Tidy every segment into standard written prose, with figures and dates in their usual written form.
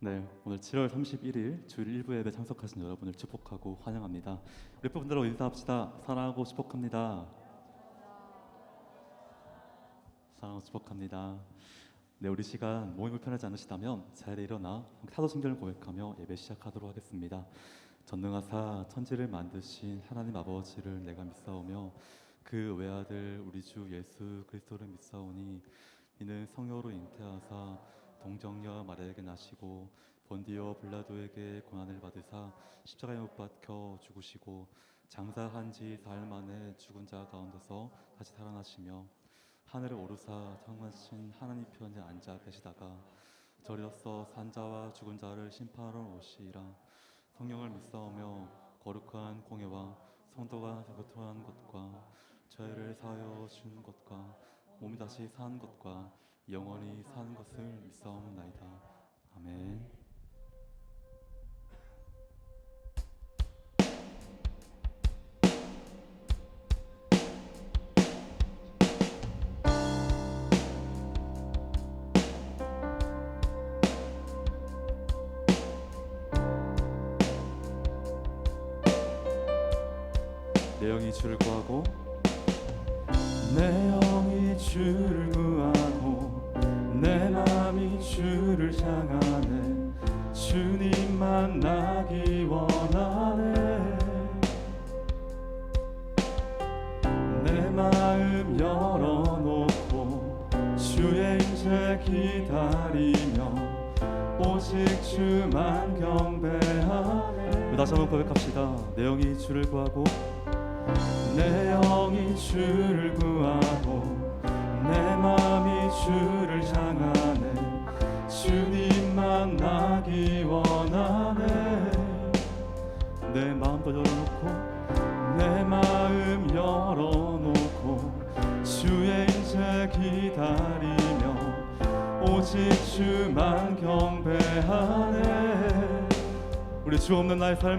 네, 오늘 7월 31일 주일 일부 예배 참석하신 여러분을 축복하고 환영합니다. 우리 분들하고 인사합시다. 사랑하고 축복합니다. 사랑하고 축복합니다. 네, 우리 시간 모임이 편하지 않으시다면 자리에 일어나 사도신경을 고백하며 예배 시작하도록 하겠습니다. 전능하사 천지를 만드신 하나님 아버지를 내가 믿사오며 그 외아들 우리 주 예수 그리스도를 믿사오니 이는 성령으로 잉태하사 동정녀 마리아에게 나시고 본디오 빌라도에게 고난을 받으사 십자가에 못 박혀 죽으시고 장사한 지 사흘 만에 죽은 자 가운데서 다시 살아나시며 하늘에 오르사 창하신 하나님 편에 앉아 계시다가 저리로서 산 자와 죽은 자를 심판하러 오시리라. 성령을 믿사오며 거룩한 공예와 성도가 교통한 것과 죄를 사하여 주는 것과 몸이 다시 사는 것과 영원히 사는 것을 믿사옵나이다. 아멘. 내 영이 주를 구하고 내 영이 주를 구하고 내 맘이 주를 향하네. 주님 만나기 원하네. 내 마음 열어놓고 주의 임재 기다리며 오직 주만 경배하네. 다시 한번 고백합시다. 내 영이 주를 구하고 내 영이 주를 구하고 내 맘이 주를 향하네. 주님 만나기 원하네. 내 마음도 열어놓고 내 마음 열어놓고 주의 임재 기다리며 오직 주만 경배하네. 우리 주 없는 나의 삶은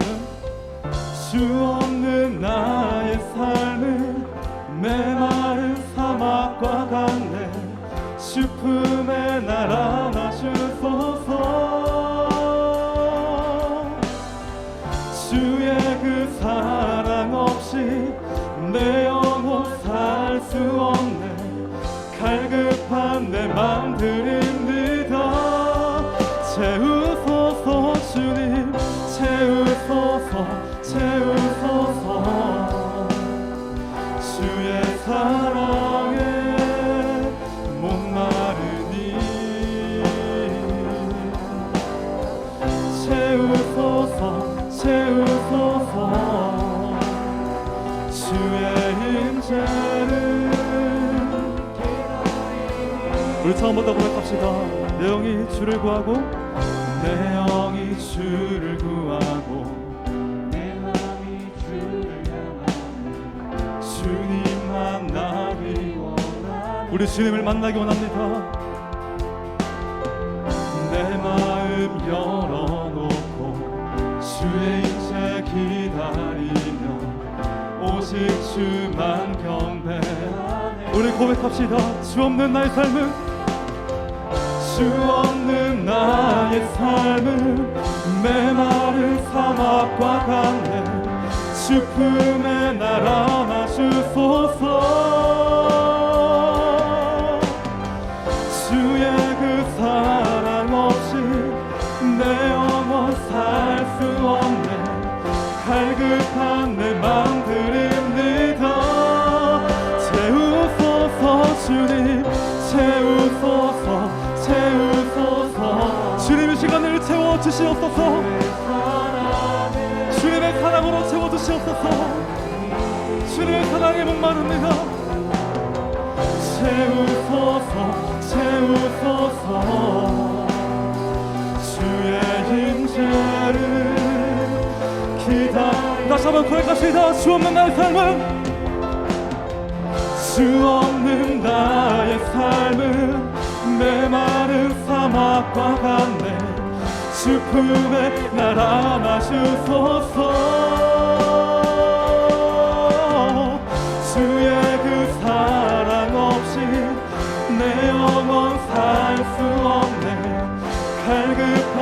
주 없는 나의 삶은 메마른 사막과 같네. 주 품에 날 안아주소서. 주의 그 사랑 없이 내 영혼 살 수 없네. 갈급한 내 맘 드립니다. 채우소서 주님, 채우소서 채우소서. 주의 사랑에 목마르니 채우소서 채우소서. 주의 임재를 우리 처음부터 고백합시다. 내 영이 주를 구하고 내 영이 주를 구하고 우리 주님을 만나기 원합니다. 내 마음 열어놓고 주의 임재 기다리며 오직 주만 경배하네. 우리 고백합시다. 주 없는 나의 삶은 주 없는 나의 삶은 메마른 사막과 같네. 주 품에 날 안아주소서. 주의 그 사랑 없이 내 영혼 살 수 없네. 갈급한 내 맘 드립니다. 채우소서 주님, 채우소서 채우소서. 주님의 시간을 채워주시옵소서. 주님의 사랑으로 채워주시옵소서. 주님의 사랑에 목마릅니다. 채우소서 채우소서. 주의 임재를 기다려. 다시 한번 고백합시다. 주 없는 나의 삶은 주 없는 나의 삶은 메마른 사막과 같네. 주 품에 날 안아주소서. 주의 그 사랑 없이 내 영혼 살 수 없네. 갈급한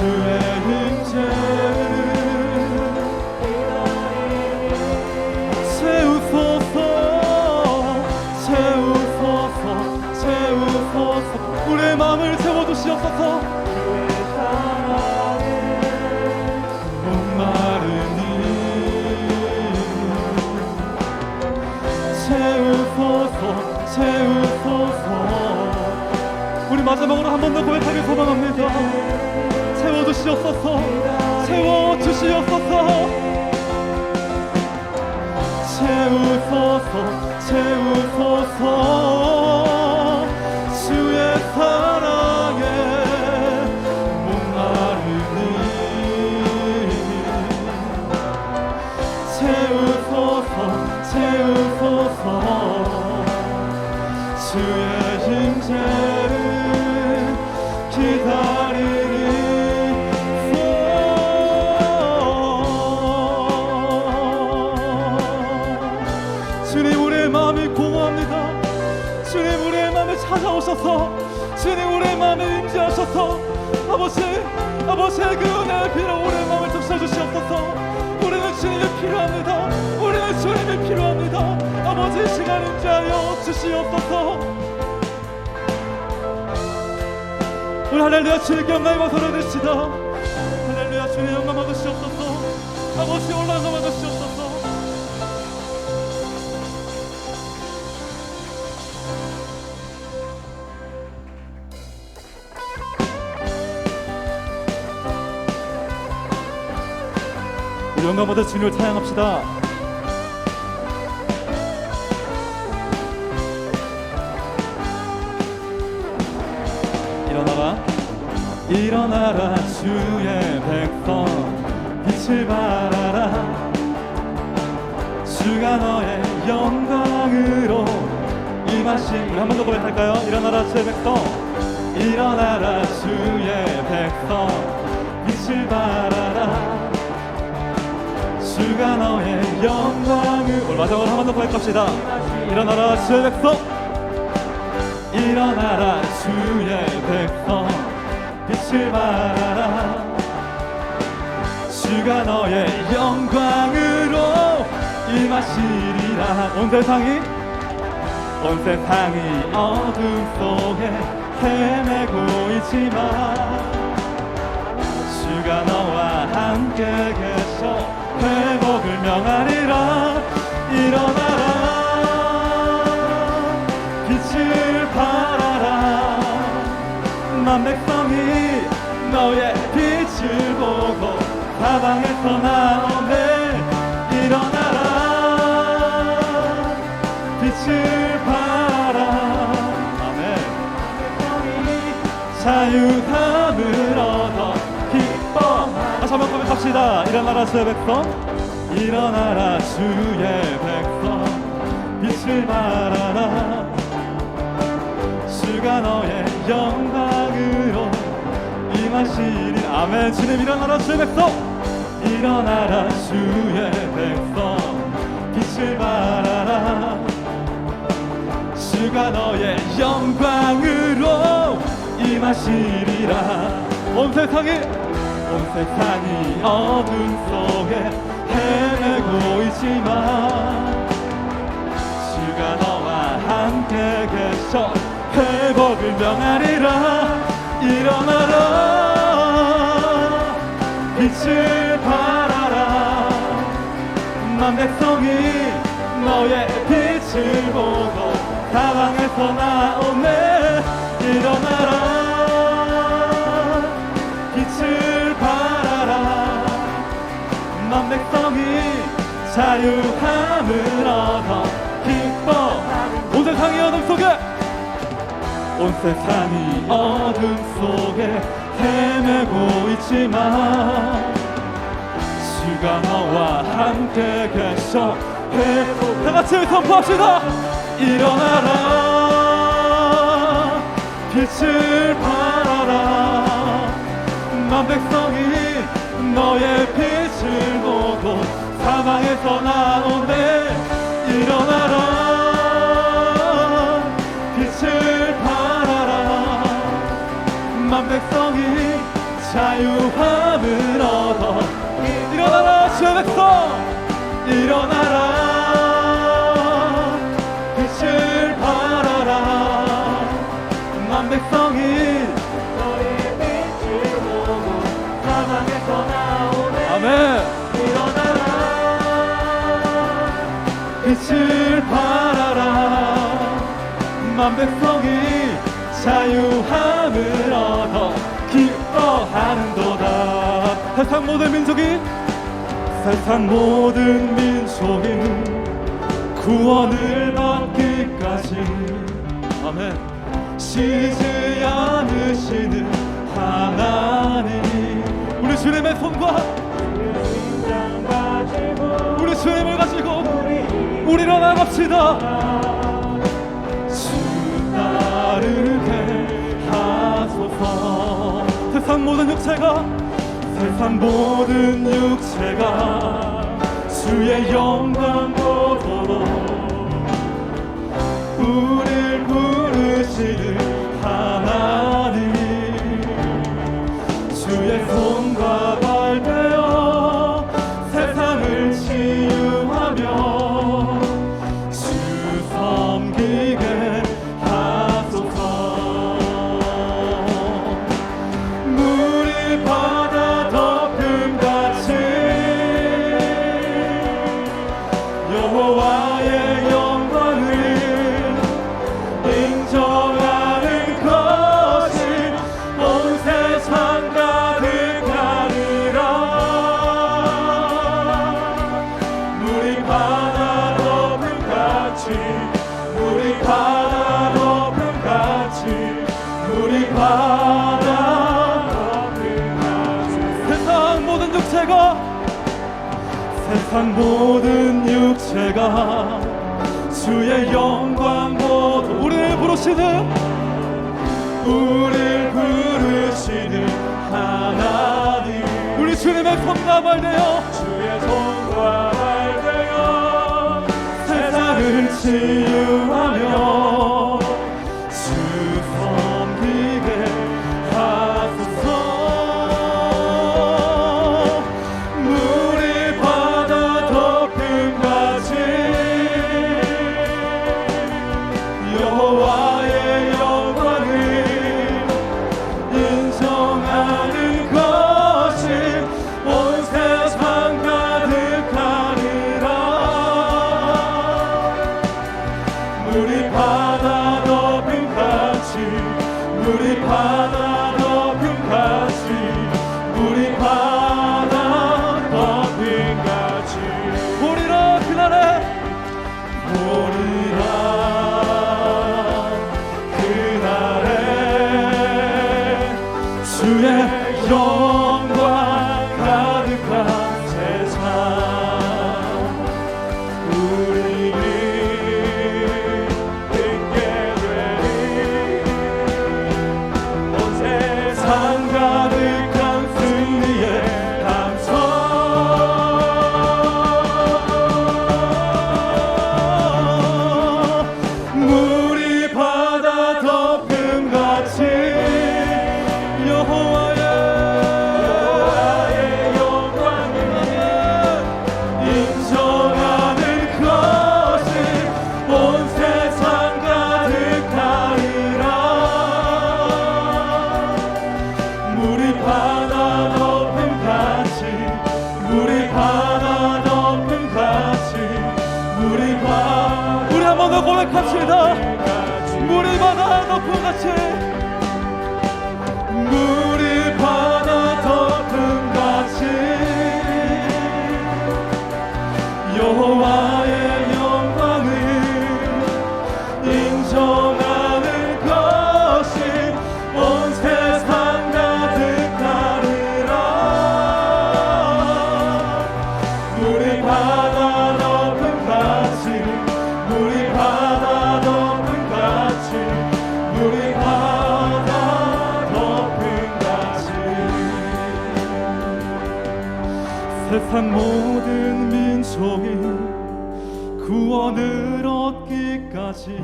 주의 임재를 채우소서 채우소서 채우소서 우리의 마음을 채워주시옵소서 주의 사랑에 목마른 이 채우소서 채우소서 우리 마지막으로 한 번 더 고백하길 소망합니다. 채워주시옵소서 채워주시옵소서 채우소서 채우소서 주의 사랑에 목마르니 채우소서 채우소서 주의 임재를 기다리니 주님 우리의 마음이 공허합니다. 주님 우리의 마음에 찾아오셔서 주님 우리의 마음에 임재하셔서 아버지의 그 은혜의 피로 우리의 마음을 적셔주시옵소서. 우리는 주님이 필요합니다. 우리는 주님이 필요합니다. 아버지 이 시간 임재하여 주시옵소서. 우리 할렐루야 주님께 영광의 박수를 드립시다. 할렐루야 주님 영광 받으시옵소서. 아버지 올라가 받으시옵소서. 우리 영광 받아 주님을 찬양합시다. 일어나라 주의 백성 빛을 발하라 주가 너의 영광으로 임하신 우리 한 번 더 고백할까요? 일어나라 주의 백성 일어나라 주의 백성 빛을 발하라 주가 너의 영광을 오늘 마지막으로 한 번 더 고백합시다. 일어나라 주의 백성 일어나라 주의 백성 빛을 발하라 주가 너의 영광으로 임하시리라 온 세상이 어둠 속에 헤매고 있지만 주가 너와 함께 계셔 회복을 명하리라 일어나라 빛을 발하라 만 백성이 너의 빛을 보고 사방에서 나오네 일어나라 빛을 발하라 아멘 자유함을 얻어 기뻐 다시 한번 고백합시다. 일어나라 주의 백성 일어나라 주의 백성 빛을 발하라 주가 너의 영광으로 임하시리 아멘 주님 일어나라 주의 백성 일어나라 주의 백성 빛을 발하라 주가 너의 영광으로 임하시리라 온 세상이 어둠 속에 헤매고 있지만 주가 너와 함께 계셔 회복을 명하리라 일어나라 빛을 발하라 만 백성이 너의 빛을 보고 사방에서 나오네 일어나라 빛을 발하라 만 백성이 자유함을 얻어 기뻐 온 세상이 어둠 속에 온 세상이 어둠 속에 헤매고 있지만 주가 너와 함께 계셔 회복 다같이 선포합시다. 일어나라 빛을 발하라 만 백성이 너의 빛을 보고 사방에서 나오네 일어나라 빛을 만 백성이 자유 자유함을 얻어 일어나라 주의 백성 일어나라 빛을 발하라 만 백성이 너의 빛을 보고 사방에서 나오네 아멘 일어나라 빛을 발하라 만 백성이 자유함을 얻어 기뻐하는도다 세상 모든 민족이 구원을 받기까지 아멘 쉬지 않으시는 하나님 우리 주님의 손과 우리 주님을 가지고 우리로 나갑시다 주 따르게 하소서 세상 모든 육체가 주의 영광 보도록 우릴 부르시는 하나님 주의 손과 발 되어 세상을 치유하며 주 섬기게 하소서 물이 바다 덮음같이 여호와의 영광을 인정하는 것이 온 세상 가득하리라 물이 바다 덮음같이 물이 바다 덮음같이 물이 바다 덮음같이 세상 모든 육체가 주의 영광 보도 우리를 부르시는 하나님 우리 주님의 손과 발 되어 주의 손과 발 되어 세상을 치유하며 주 섬기게 하소서 물이 바다 덮음같이 여호와의 영광을 인정하는 것이 온 세상 가득하리라 물이 바다 덮음같이 물이 바다 덮음같이 물이 바다 덮음같이 보리라 그날에 주의 영광 가득한 세상 우리를 듣게 되리 온 세상 가득한 승리의 감성 물이 바다 덮음같이 여호와의 영광을 인정하는 것이 온 세상 가득하리라 물이 바다 덮음같이 물이 바다 덮음같이 물이 바다 우리 한 번 더 고백합시다 물이 바다 덮음같이 물이 바다 덮음같이 여호와의 영광을 인정하는 것이 온 세상 가득하리라 물이 바다 덮음같이 물이 바다 덮음같이 물이 바다 세상 모든 민족이 구원을 얻기까지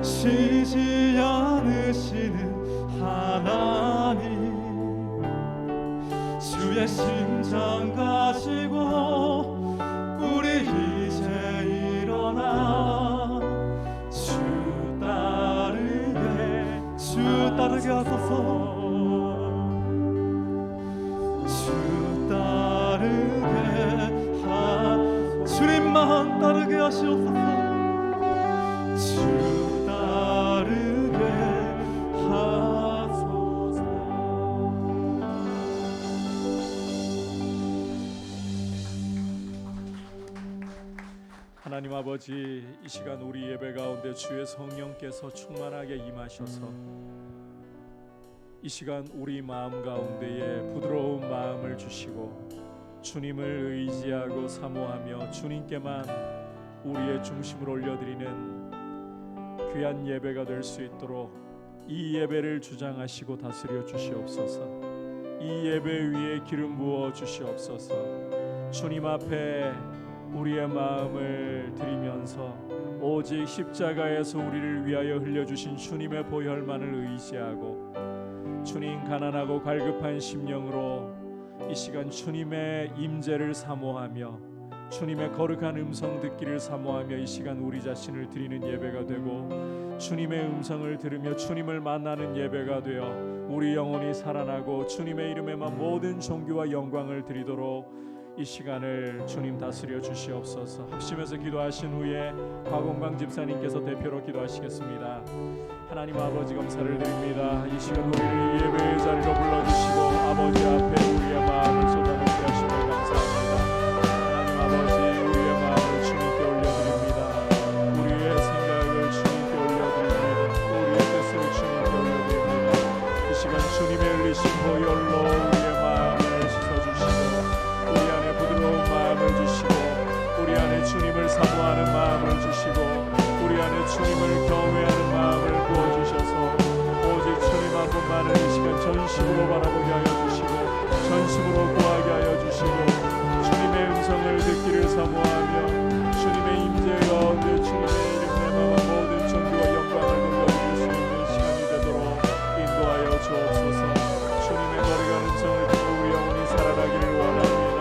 쉬지 않으시는 하나님 주의 심장 가지고 우리 이제 일어나 주 따르게 하소서. 주 따르게 주님만 따르게 하시옵소서. 주 따르게 하소서. 하나님 아버지, 이 시간 우리 예배 가운데 주의 성령께서 충만하게 임하셔서 이 시간 우리 마음 가운데에 부드러운 마음을 주시고 주님을 의지하고 사모하며 주님께만 우리의 중심을 올려드리는 귀한 예배가 될 수 있도록 이 예배를 주장하시고 다스려 주시옵소서. 이 예배 위에 기름 부어 주시옵소서. 주님 앞에 우리의 마음을 드리면서 오직 십자가에서 우리를 위하여 흘려주신 주님의 보혈만을 의지하고 주님 가난하고 갈급한 심령으로 이 시간 주님의 임재를 사모하며 주님의 거룩한 음성 듣기를 사모하며 이 시간 우리 자신을 드리는 예배가 되고 주님의 음성을 들으며 주님을 만나는 예배가 되어 우리 영혼이 살아나고 주님의 이름에만 모든 존귀와 영광을 드리도록 이 시간을 주님 다스려 주시옵소서. 합심해서 기도하신 후에 곽원광 집사님께서 대표로 기도하시겠습니다. 하나님 아버지 감사를 드립니다. 이 시간 우리를 예배의 자리로 불러주시고 아버지 앞에 우리의 마음을 쏟아놓게 하심을 감사합니다. 하나님 아버지, 우리의 마음을 주님께 올려드립니다. 우리의 생각을 주님께 올려드립니다. 우리의 뜻을 주님께 올려드립니다. 이 시간 주님의 흘리신 보혈로 우리의 마음을 씻어주시고 우리 안에 부드러운 마음을 주시고 우리 안에 주님을 사모하는 마음을 주시고 우리 안에 주님을 경외하는 마음을 부어주셔서 오직 주님 한 분만을 이 시간 전심으로 바라보게 하여 주시고 전심으로 구하게 하여 주시고 주님의 음성을 듣기를 사모하며 주님의 임재 가운데 주님의 이름에 마음 모든 존귀와 영광을 돌려드릴 수 있는 시간이 되도록 인도하여 주옵소서. 주님의 거룩한 음성을 듣고 우리 영혼이 살아나기를 원합니다.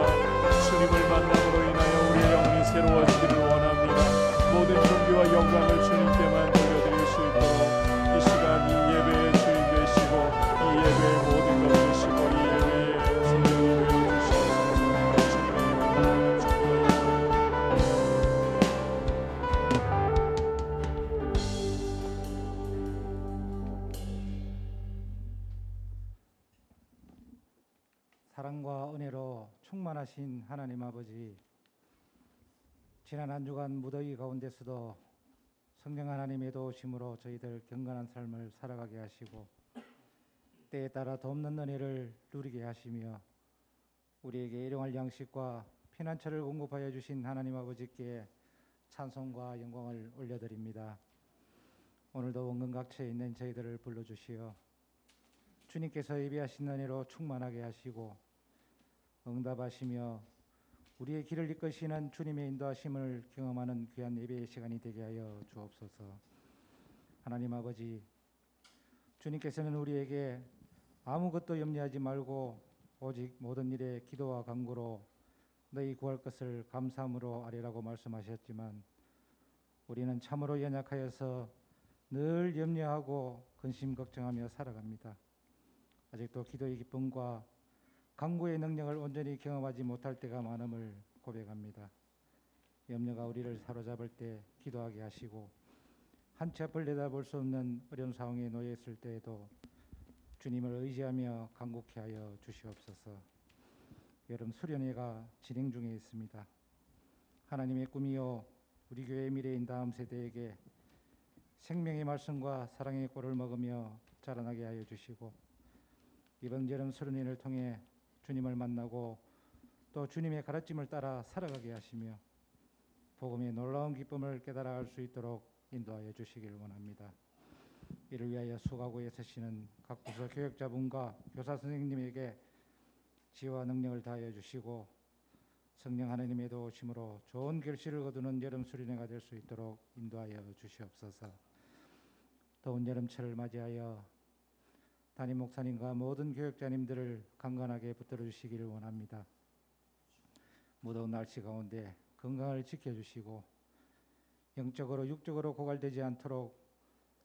주님을 만남으로 인하여 우리의 영혼이 새로워지기를 원합니다. 모든 존귀와 영광을 주님께만 돌려드릴 수 있도록 이 시간 이 예배의 주인 되시고 이 예배의 모든 것 되시고 이 예배의 성령이 되어주시옵소서. 주님의 사랑과 은혜로 충만하신 하나님 아버지, 지난 한 주간 무더위 가운데서도 성령 하나님의 도우심으로 저희들 경건한 삶을 살아가게 하시고 때에 따라 돕는 은혜를 누리게 하시며 우리에게 일용할 양식과 피난처를 공급하여 주신 하나님 아버지께 찬송과 영광을 올려드립니다. 오늘도 원근각처에 있는 저희들을 불러주시어 주님께서 예비하신 은혜로 충만하게 하시고 응답하시며 우리의 길을 이끄시는 주님의 인도하심을 경험하는 귀한 예배의 시간이 되게 하여 주옵소서. 하나님 아버지, 주님께서는 우리에게 아무것도 염려하지 말고 오직 모든 일에 기도와 간구로 너희 구할 것을 감사함으로 아뢰라고 말씀하셨지만 우리는 참으로 연약하여서 늘 염려하고 근심 걱정하며 살아갑니다. 아직도 기도의 기쁨과 간구의 능력을 온전히 경험하지 못할 때가 많음을 고백합니다. 염려가 우리를 사로잡을 때 기도하게 하시고 한 치 앞을 내다볼 수 없는 어려운 상황에 놓여 있을 때에도 주님을 의지하며 간구케 하여 주시옵소서. 여름 수련회가 진행 중에 있습니다. 하나님의 꿈이요 우리 교회의 미래인 다음 세대에게 생명의 말씀과 사랑의 꼴을 먹으며 자라나게 하여 주시고 이번 여름 수련회를 통해 주님을 만나고 또 주님의 가르침을 따라 살아가게 하시며 복음의 놀라운 기쁨을 깨달아갈 수 있도록 인도하여 주시길 원합니다. 이를 위하여 수고하고 애쓰시는 각 부서 교역자분과 교사 선생님에게 지혜와 능력을 다하여 주시고 성령 하나님의 도우심으로 좋은 결실을 거두는 여름 수련회가 될 수 있도록 인도하여 주시옵소서. 더운 여름철을 맞이하여 담임 목사님과 모든 교역자님들을 강건하게 붙들어 주시기를 원합니다. 무더운 날씨 가운데 건강을 지켜주시고 영적으로 육적으로 고갈되지 않도록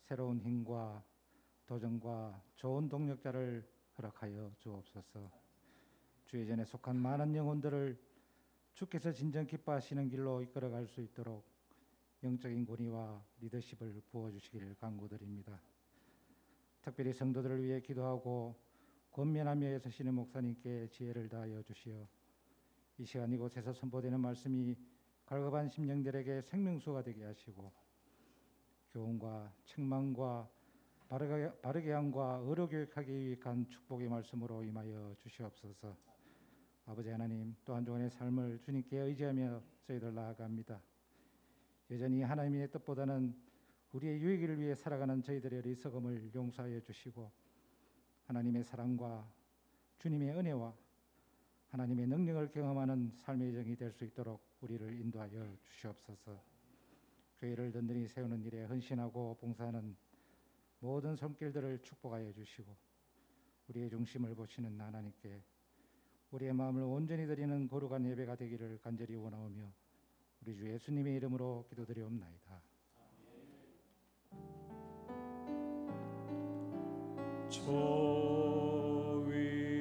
새로운 힘과 도전과 좋은 동력자를 허락하여 주옵소서. 주의 전에 속한 많은 영혼들을 주께서 진정 기뻐하시는 길로 이끌어갈 수 있도록 영적인 권위와 리더십을 부어주시기를 간구드립니다. 특별히 성도들을 위해 기도하고 권면하며 애쓰시는 목사님께 지혜를 다하여 주시어 이 시간 이곳에서 선포되는 말씀이 갈급한 심령들에게 생명수가 되게 하시고 교훈과 책망과 바르게 함과 의로 교육하기 위한 축복의 말씀으로 임하여 주시옵소서. 아버지 하나님, 또 한 주간의 삶을 주님께 의지하며 저희들 나아갑니다. 여전히 하나님의 뜻보다는 우리의 유익을 위해 살아가는 저희들의 어리석음을 용서하여 주시고 하나님의 사랑과 주님의 은혜와 하나님의 능력을 경험하는 삶의 여정이 될 수 있도록 우리를 인도하여 주시옵소서. 교회를 든든히 세우는 일에 헌신하고 봉사하는 모든 손길들을 축복하여 주시고 우리의 중심을 보시는 하나님께 우리의 마음을 온전히 드리는 거룩한 예배가 되기를 간절히 원하오며 우리 주 예수님의 이름으로 기도드리옵나이다.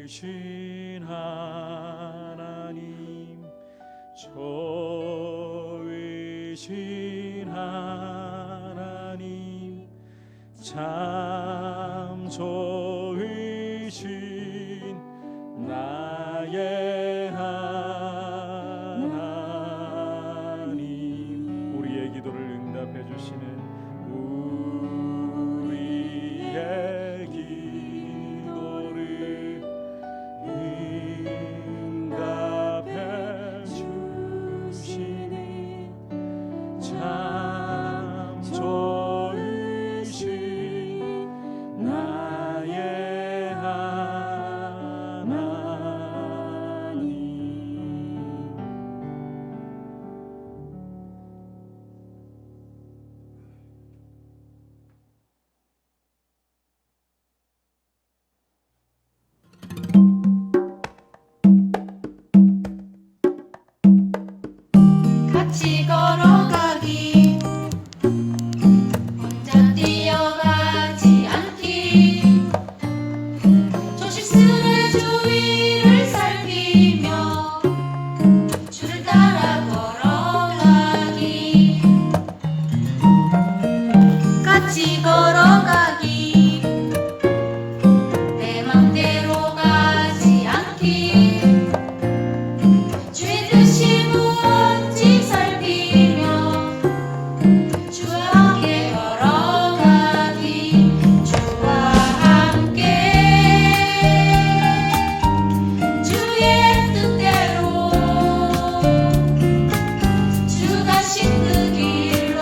좋으신 하나님, 좋으신 하나님, 참 좋으신 나의 하나님. 우리의 기도를 응답해 주시는 우리의 기도를 응답해 주시니 참 좋으신 나의 하나님. 같이 걸어가기 혼자 뛰어가지 않기 조심스레 주위를 살피며 주를 따라 걸어가기 같이 걸어가기 내 맘대로 가지 않기 주의 뜻이 무엇인지 살피며 주와 함께 걸어가기 주와 함께 주의 뜻대로 주 가신 그 길로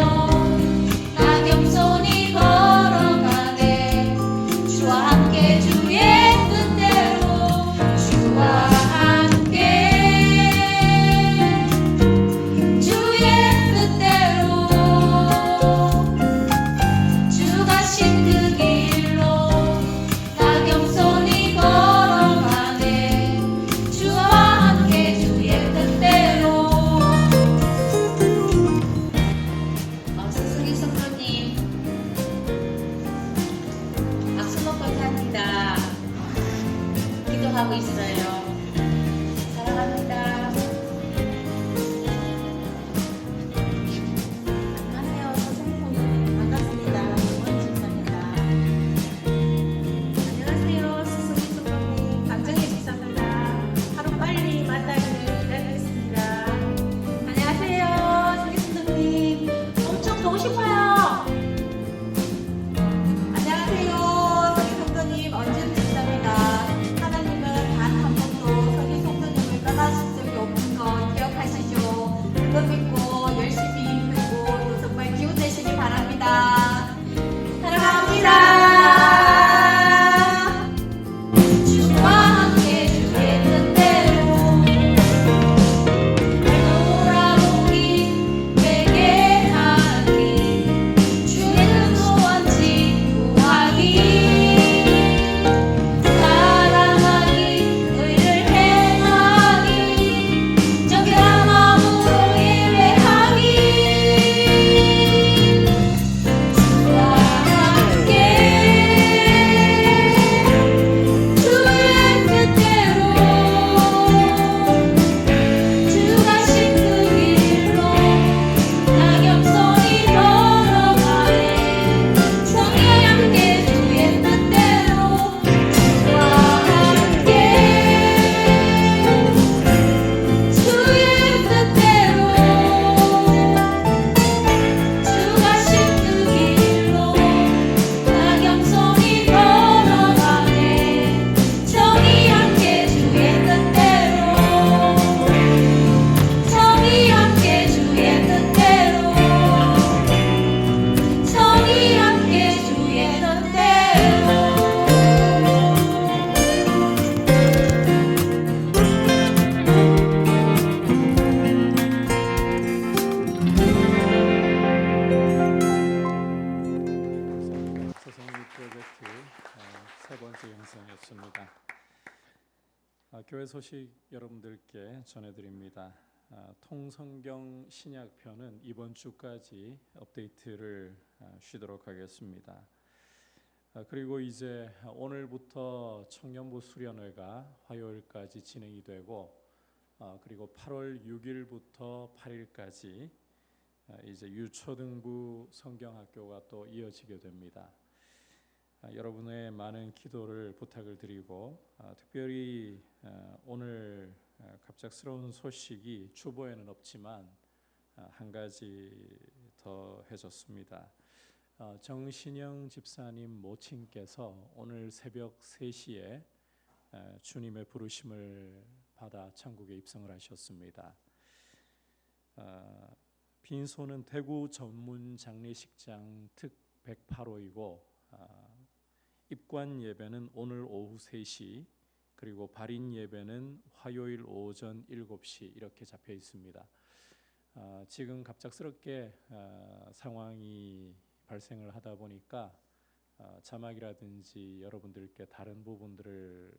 나 겸손히 걸어가네 주와 함께 주의 뜻대로 주와 함께 주의 뜻대로 주 가신 그 길로 나 겸손히 걸어가네 주와 함께 주의 뜻대로. 스승님 성도님 박수 먹고 삽니다. 기도하고 있어요. 사랑합니다. 안녕하세요. 선생님 반갑습니다. 원진입니다. 안녕하세요. 스승님 성도님 감정해 주셨습니다. 하루 빨리 만나기를 기다리겠습니다. 안녕하세요. 스승님 성도님 엄청 보고 싶어요. 안녕하세요. 서기 성도님 언제든 있습니다. 하나님은 단 한 번도 서기 교회 소식 여러분들께 전해드립니다. 통성경 신약편은 이번 주까지 업데이트를 쉬도록 하겠습니다. 그리고 이제 오늘부터 청년부 수련회가 화요일까지 진행이 되고 그리고 8월 6일부터 8일까지 이제 유초등부 성경학교가 또 이어지게 됩니다. 여러분의 많은 기도를 부탁을 드리고 특별히 오늘 갑작스러운 소식이 주보에는 없지만 한 가지 더 해줬습니다. 정신영 집사님 모친께서 오늘 새벽 3시에 주님의 부르심을 받아 천국에 입성을 하셨습니다. 빈소는 대구 전문 장례식장 특 108호이고 입관 예배는 오늘 오후 3시 그리고 발인 예배는 화요일 오전 7시 이렇게 잡혀 있습니다. 지금 갑작스럽게 상황이 발생을 하다 보니까 자막이라든지 여러분들께 다른 부분들을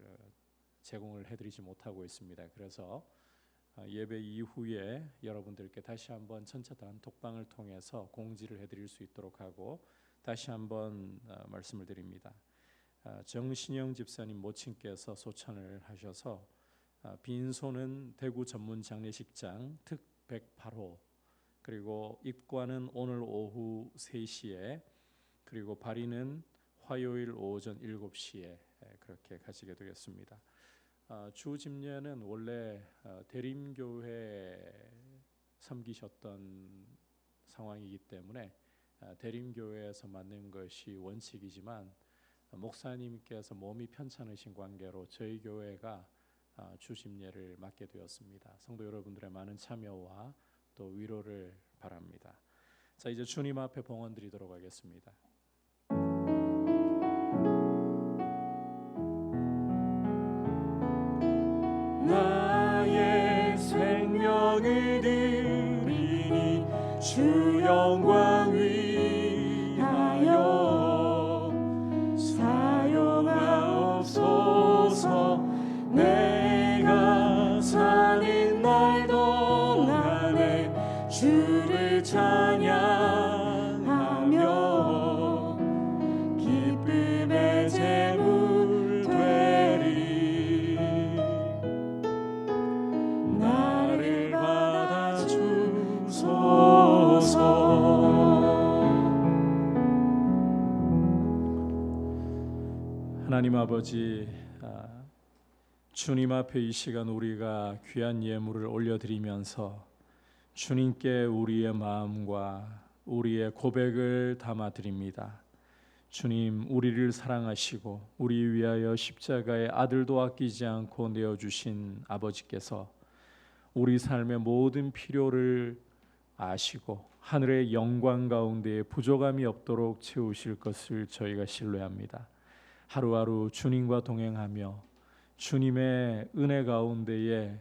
제공을 해드리지 못하고 있습니다. 그래서 예배 이후에 여러분들께 다시 한번 전체 단톡방을 통해서 공지를 해드릴 수 있도록 하고 다시 한번 말씀을 드립니다. 정신영 집사님 모친께서 소천을 하셔서 빈소는 대구 전문 장례식장 특 108호 그리고 입관은 오늘 오후 3시에 그리고 발인은 화요일 오전 7시에 그렇게 가지게 되겠습니다. 주 집례는 원래 대림교회 섬기셨던 상황이기 때문에 대림교회에서 맡는 것이 원칙이지만 목사님께서 몸이 편찮으신 관계로 저희 교회가 주심례를 맡게 되었습니다. 성도 여러분들의 많은 참여와 또 위로를 바랍니다. 자, 이제 주님 앞에 봉헌 드리도록 하겠습니다. 나의 생명을 드리니 주 영광 위하여 사용하옵소서. 내가 사는 날 동안에 주를 찬양하며 기쁨의 제물 되리. 나를 받아주소서. 하나님 아버지, 주님 앞에 이 시간 우리가 귀한 예물을 올려드리면서 주님께 우리의 마음과 우리의 고백을 담아드립니다. 주님, 우리를 사랑하시고 우리 위하여 십자가의 아들도 아끼지 않고 내어주신 아버지께서 우리 삶의 모든 필요를 아시고 하늘의 영광 가운데 부족함이 없도록 채우실 것을 저희가 신뢰합니다. 하루하루 주님과 동행하며 주님의 은혜 가운데에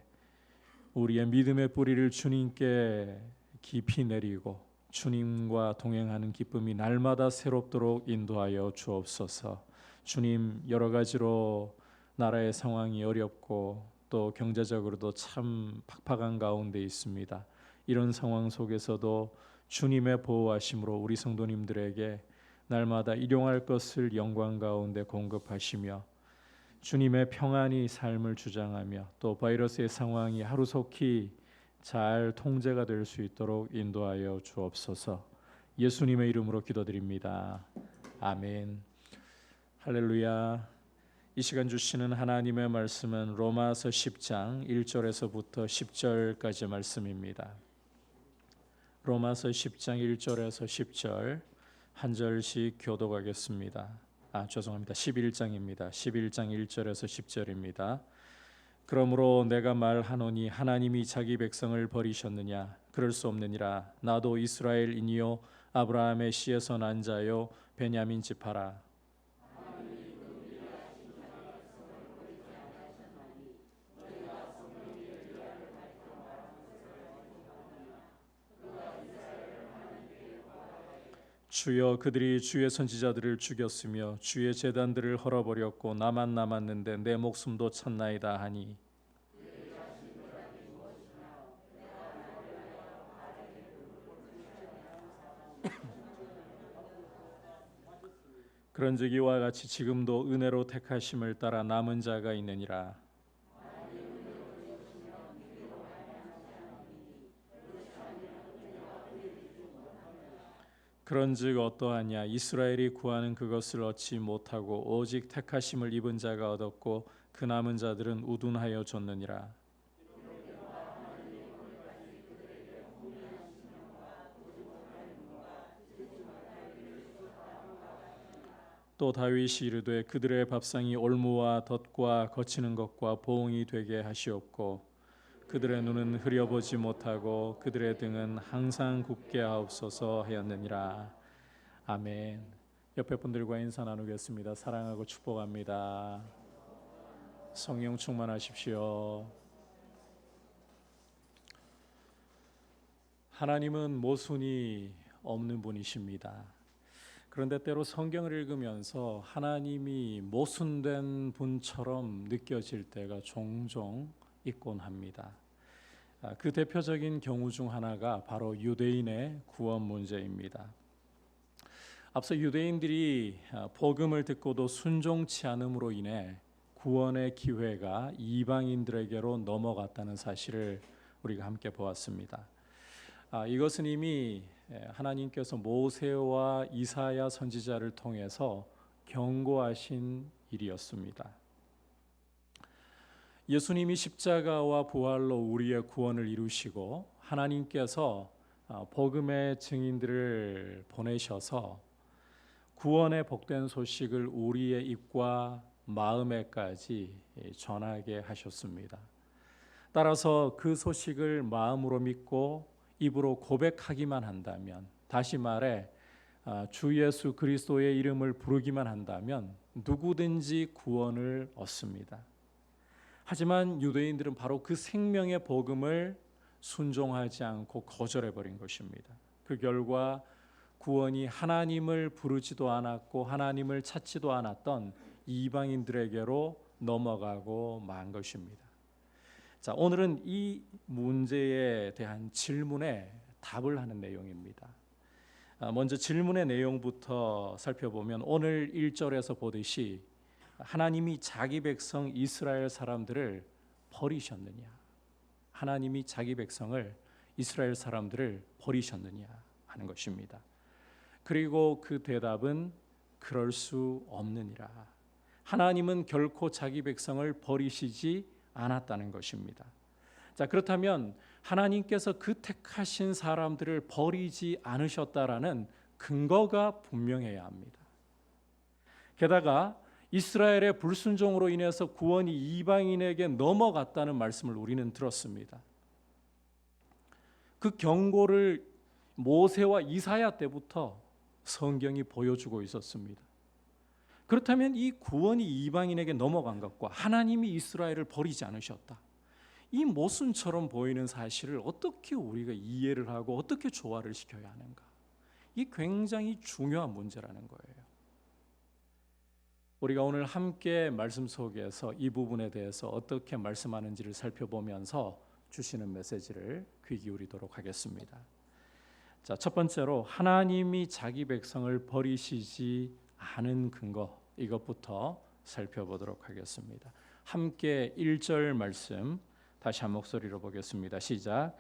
우리의 믿음의 뿌리를 주님께 깊이 내리고 주님과 동행하는 기쁨이 날마다 새롭도록 인도하여 주옵소서. 주님, 여러 가지로 나라의 상황이 어렵고 또 경제적으로도 참 팍팍한 가운데 있습니다. 이런 상황 속에서도 주님의 보호하심으로 우리 성도님들에게 날마다 일용할 것을 영광 가운데 공급하시며 주님의 평안이 삶을 주장하며 또 바이러스의 상황이 하루속히 잘 통제가 될 수 있도록 인도하여 주옵소서. 예수님의 이름으로 기도드립니다. 아멘. 할렐루야. 이 시간 주시는 하나님의 말씀은 로마서 10장 1절에서부터 10절까지 말씀입니다. 로마서 10장 1절에서 10절 한 절씩 교독하겠습니다. 11장입니다. 11장 1절에서 10절입니다. 그러므로 내가 말하노니 하나님이 자기 백성을 버리셨느냐? 그럴 수 없느니라. 나도 이스라엘이니요 아브라함의 씨에서 난 자요 베냐민 지파라. 주여, 그들이 주의 선지자들을 죽였으며 주의 제단들을 헐어버렸고 나만 남았는데 내 목숨도 쳤나이다 하니 그런즉 이와 같이 지금도 은혜로 택하심을 따라 남은 자가 있느니라. 그런즉 어떠하냐, 이스라엘이 구하는 그것을 얻지 못하고 오직 택하심을 입은 자가 얻었고 그 남은 자들은 우둔하여 줬느니라. 또 다윗이 이르되 그들의 밥상이 올무와 덫과 거치는 것과 보응이 되게 하시옵고 그들의 눈은 흐려보지 못하고 그들의 등은 항상 굳게 하옵소서 하였느니라. 아멘. 옆에 분들과 인사 나누겠습니다. 사랑하고 축복합니다. 성령 충만하십시오. 하나님은 모순이 없는 분이십니다. 그런데 때로 성경을 읽으면서 하나님이 모순된 분처럼 느껴질 때가 종종 있곤 합니다. 그 대표적인 경우 중 하나가 바로 유대인의 구원 문제입니다. 앞서 유대인들이 복음을 듣고도 순종치 않음으로 인해 구원의 기회가 이방인들에게로 넘어갔다는 사실을 우리가 함께 보았습니다. 이것은 이미 하나님께서 모세와 이사야 선지자를 통해서 경고하신 일이었습니다. 예수님이 십자가와 부활로 우리의 구원을 이루시고 하나님께서 복음의 증인들을 보내셔서 구원의 복된 소식을 우리의 입과 마음에까지 전하게 하셨습니다. 따라서 그 소식을 마음으로 믿고 입으로 고백하기만 한다면, 다시 말해 주 예수 그리스도의 이름을 부르기만 한다면 누구든지 구원을 얻습니다. 하지만 유대인들은 바로 그 생명의 복음을 순종하지 않고 거절해 버린 것입니다. 그 결과 구원이 하나님을 부르지도 않았고 하나님을 찾지도 않았던 이방인들에게로 넘어가고 만 것입니다. 자, 오늘은 이 문제에 대한 질문에 답을 하는 내용입니다. 먼저 질문의 내용부터 살펴보면 오늘 1절에서 보듯이 하나님이 자기 백성 이스라엘 사람들을 버리셨느냐? 하나님이 자기 백성을 이스라엘 사람들을 버리셨느냐 하는 것입니다. 그리고 그 대답은 그럴 수 없느니라. 하나님은 결코 자기 백성을 버리시지 않았다는 것입니다. 자, 그렇다면 하나님께서 그 택하신 사람들을 버리지 않으셨다라는 근거가 분명해야 합니다. 게다가 이스라엘의 불순종으로 인해서 구원이 이방인에게 넘어갔다는 말씀을 우리는 들었습니다. 그 경고를 모세와 이사야 때부터 성경이 보여주고 있었습니다. 그렇다면 이 구원이 이방인에게 넘어간 것과 하나님이 이스라엘을 버리지 않으셨다, 이 모순처럼 보이는 사실을 어떻게 우리가 이해를 하고 어떻게 조화를 시켜야 하는가? 이 굉장히 중요한 문제라는 거예요. 우리가 오늘 함께 말씀 속에서 이 부분에 대해서 어떻게 말씀하는지를 살펴보면서 주시는 메시지를 귀 기울이도록 하겠습니다. 자, 첫 번째로 하나님이 자기 백성을 버리시지 않은 근거, 이것부터 살펴보도록 하겠습니다. 함께 1절 말씀 다시 한 목소리로 보겠습니다. 시작.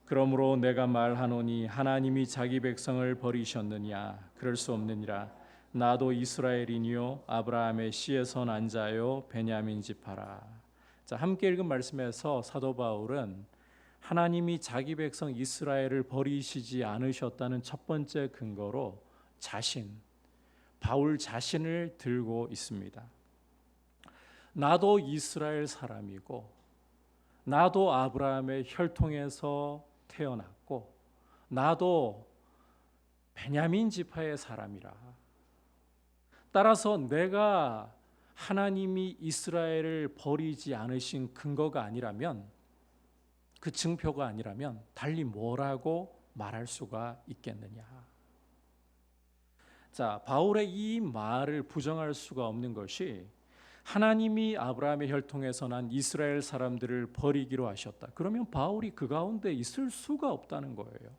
그러므로 내가 말하노니 하나님이 자기 백성을 버리셨느냐? 그럴 수 없느니라. 나도 이스라엘이니요 아브라함의 씨에서 난 자요 베냐민 지파라. 자, 함께 읽은 말씀에서 사도 바울은 하나님이 자기 백성 이스라엘을 버리시지 않으셨다는 첫 번째 근거로 바울 자신을 들고 있습니다. 나도 이스라엘 사람이고 나도 아브라함의 혈통에서 태어났고 나도 베냐민 지파의 사람이라. 따라서 내가 하나님이 이스라엘을 버리지 않으신 근거가 아니라면, 그 증표가 아니라면 달리 뭐라고 말할 수가 있겠느냐? 자, 바울의 이 말을 부정할 수가 없는 것이 하나님이 아브라함의 혈통에서 난 이스라엘 사람들을 버리기로 하셨다. 그러면 바울이 그 가운데 있을 수가 없다는 거예요.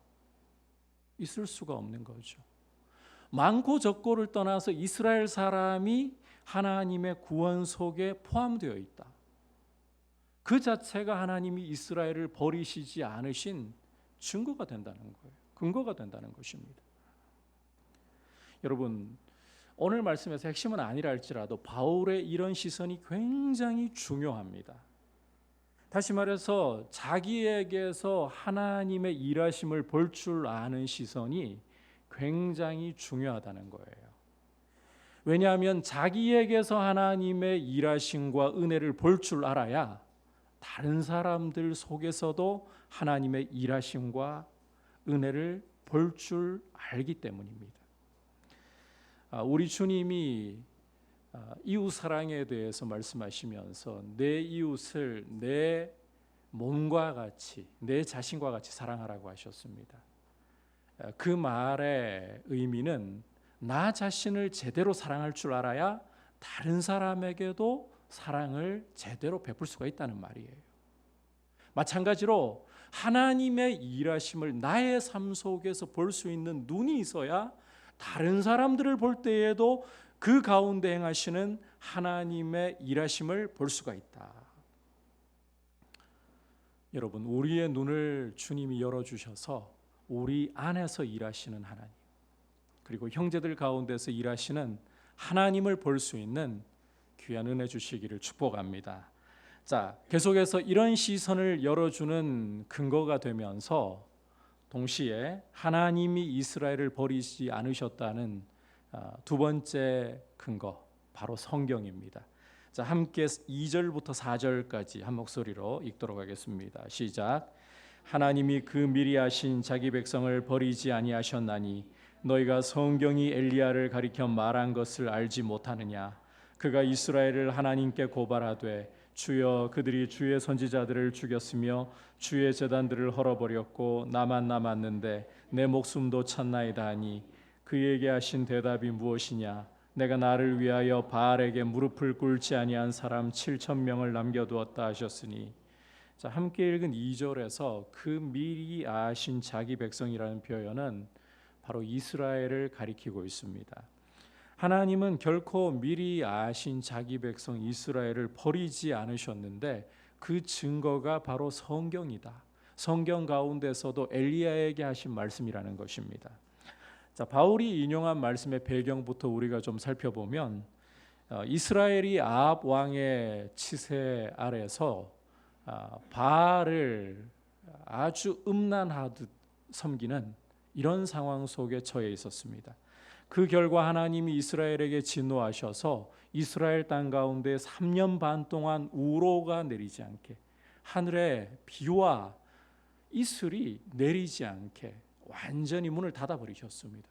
있을 수가 없는 거죠. 많고 적고를 떠나서 이스라엘 사람이 하나님의 구원 속에 포함되어 있다. 그 자체가 하나님이 이스라엘을 버리시지 않으신 증거가 된다는 거예요. 근거가 된다는 것입니다. 여러분, 오늘 말씀에서 핵심은 아니라 할지라도 바울의 이런 시선이 굉장히 중요합니다. 다시 말해서 자기에게서 하나님의 일하심을 볼 줄 아는 시선이 굉장히 중요하다는 거예요. 왜냐하면 자기에게서 하나님의 일하심과 은혜를 볼 줄 알아야 다른 사람들 속에서도 하나님의 일하심과 은혜를 볼 줄 알기 때문입니다. 우리 주님이 이웃 사랑에 대해서 말씀하시면서 내 이웃을 내 몸과 같이, 내 자신과 같이 사랑하라고 하셨습니다. 그 말의 의미는 나 자신을 제대로 사랑할 줄 알아야 다른 사람에게도 사랑을 제대로 베풀 수가 있다는 말이에요. 마찬가지로 하나님의 일하심을 나의 삶 속에서 볼 수 있는 눈이 있어야 다른 사람들을 볼 때에도 그 가운데 행하시는 하나님의 일하심을 볼 수가 있다. 여러분, 우리의 눈을 주님이 열어주셔서 우리 안에서 일하시는 하나님, 그리고 형제들 가운데서 일하시는 하나님을 볼 수 있는 귀한 은혜 주시기를 축복합니다. 자, 계속해서 이런 시선을 열어주는 근거가 되면서 동시에 하나님이 이스라엘을 버리지 않으셨다는 두 번째 근거, 바로 성경입니다. 자, 함께 2절부터 4절까지 한 목소리로 읽도록 하겠습니다. 시작. 하나님이 그 미리 하신 자기 백성을 버리지 아니하셨나니 너희가 성경이 엘리야를 가리켜 말한 것을 알지 못하느냐. 그가 이스라엘을 하나님께 고발하되 주여 그들이 주의 선지자들을 죽였으며 주의 제단들을 헐어버렸고 나만 남았는데 내 목숨도 찾나이다 하니 그에게 하신 대답이 무엇이냐. 내가 나를 위하여 바알에게 무릎을 꿇지 아니한 사람 7,000명을 남겨두었다 하셨으니. 자, 함께 읽은 2절에서 그 미리 아신 자기 백성이라는 표현은 바로 이스라엘을 가리키고 있습니다. 하나님은 결코 미리 아신 자기 백성 이스라엘을 버리지 않으셨는데 그 증거가 바로 성경이다. 성경 가운데서도 엘리야에게 하신 말씀이라는 것입니다. 자, 바울이 인용한 말씀의 배경부터 우리가 좀 살펴보면 이스라엘이 아합 왕의 치세 아래서 바알을 아주 음란하듯 섬기는 이런 상황 속에 처해 있었습니다. 그 결과 하나님이 이스라엘에게 진노하셔서 이스라엘 땅 가운데 3년 반 동안 우로가 내리지 않게, 하늘에 비와 이슬이 내리지 않게 완전히 문을 닫아버리셨습니다.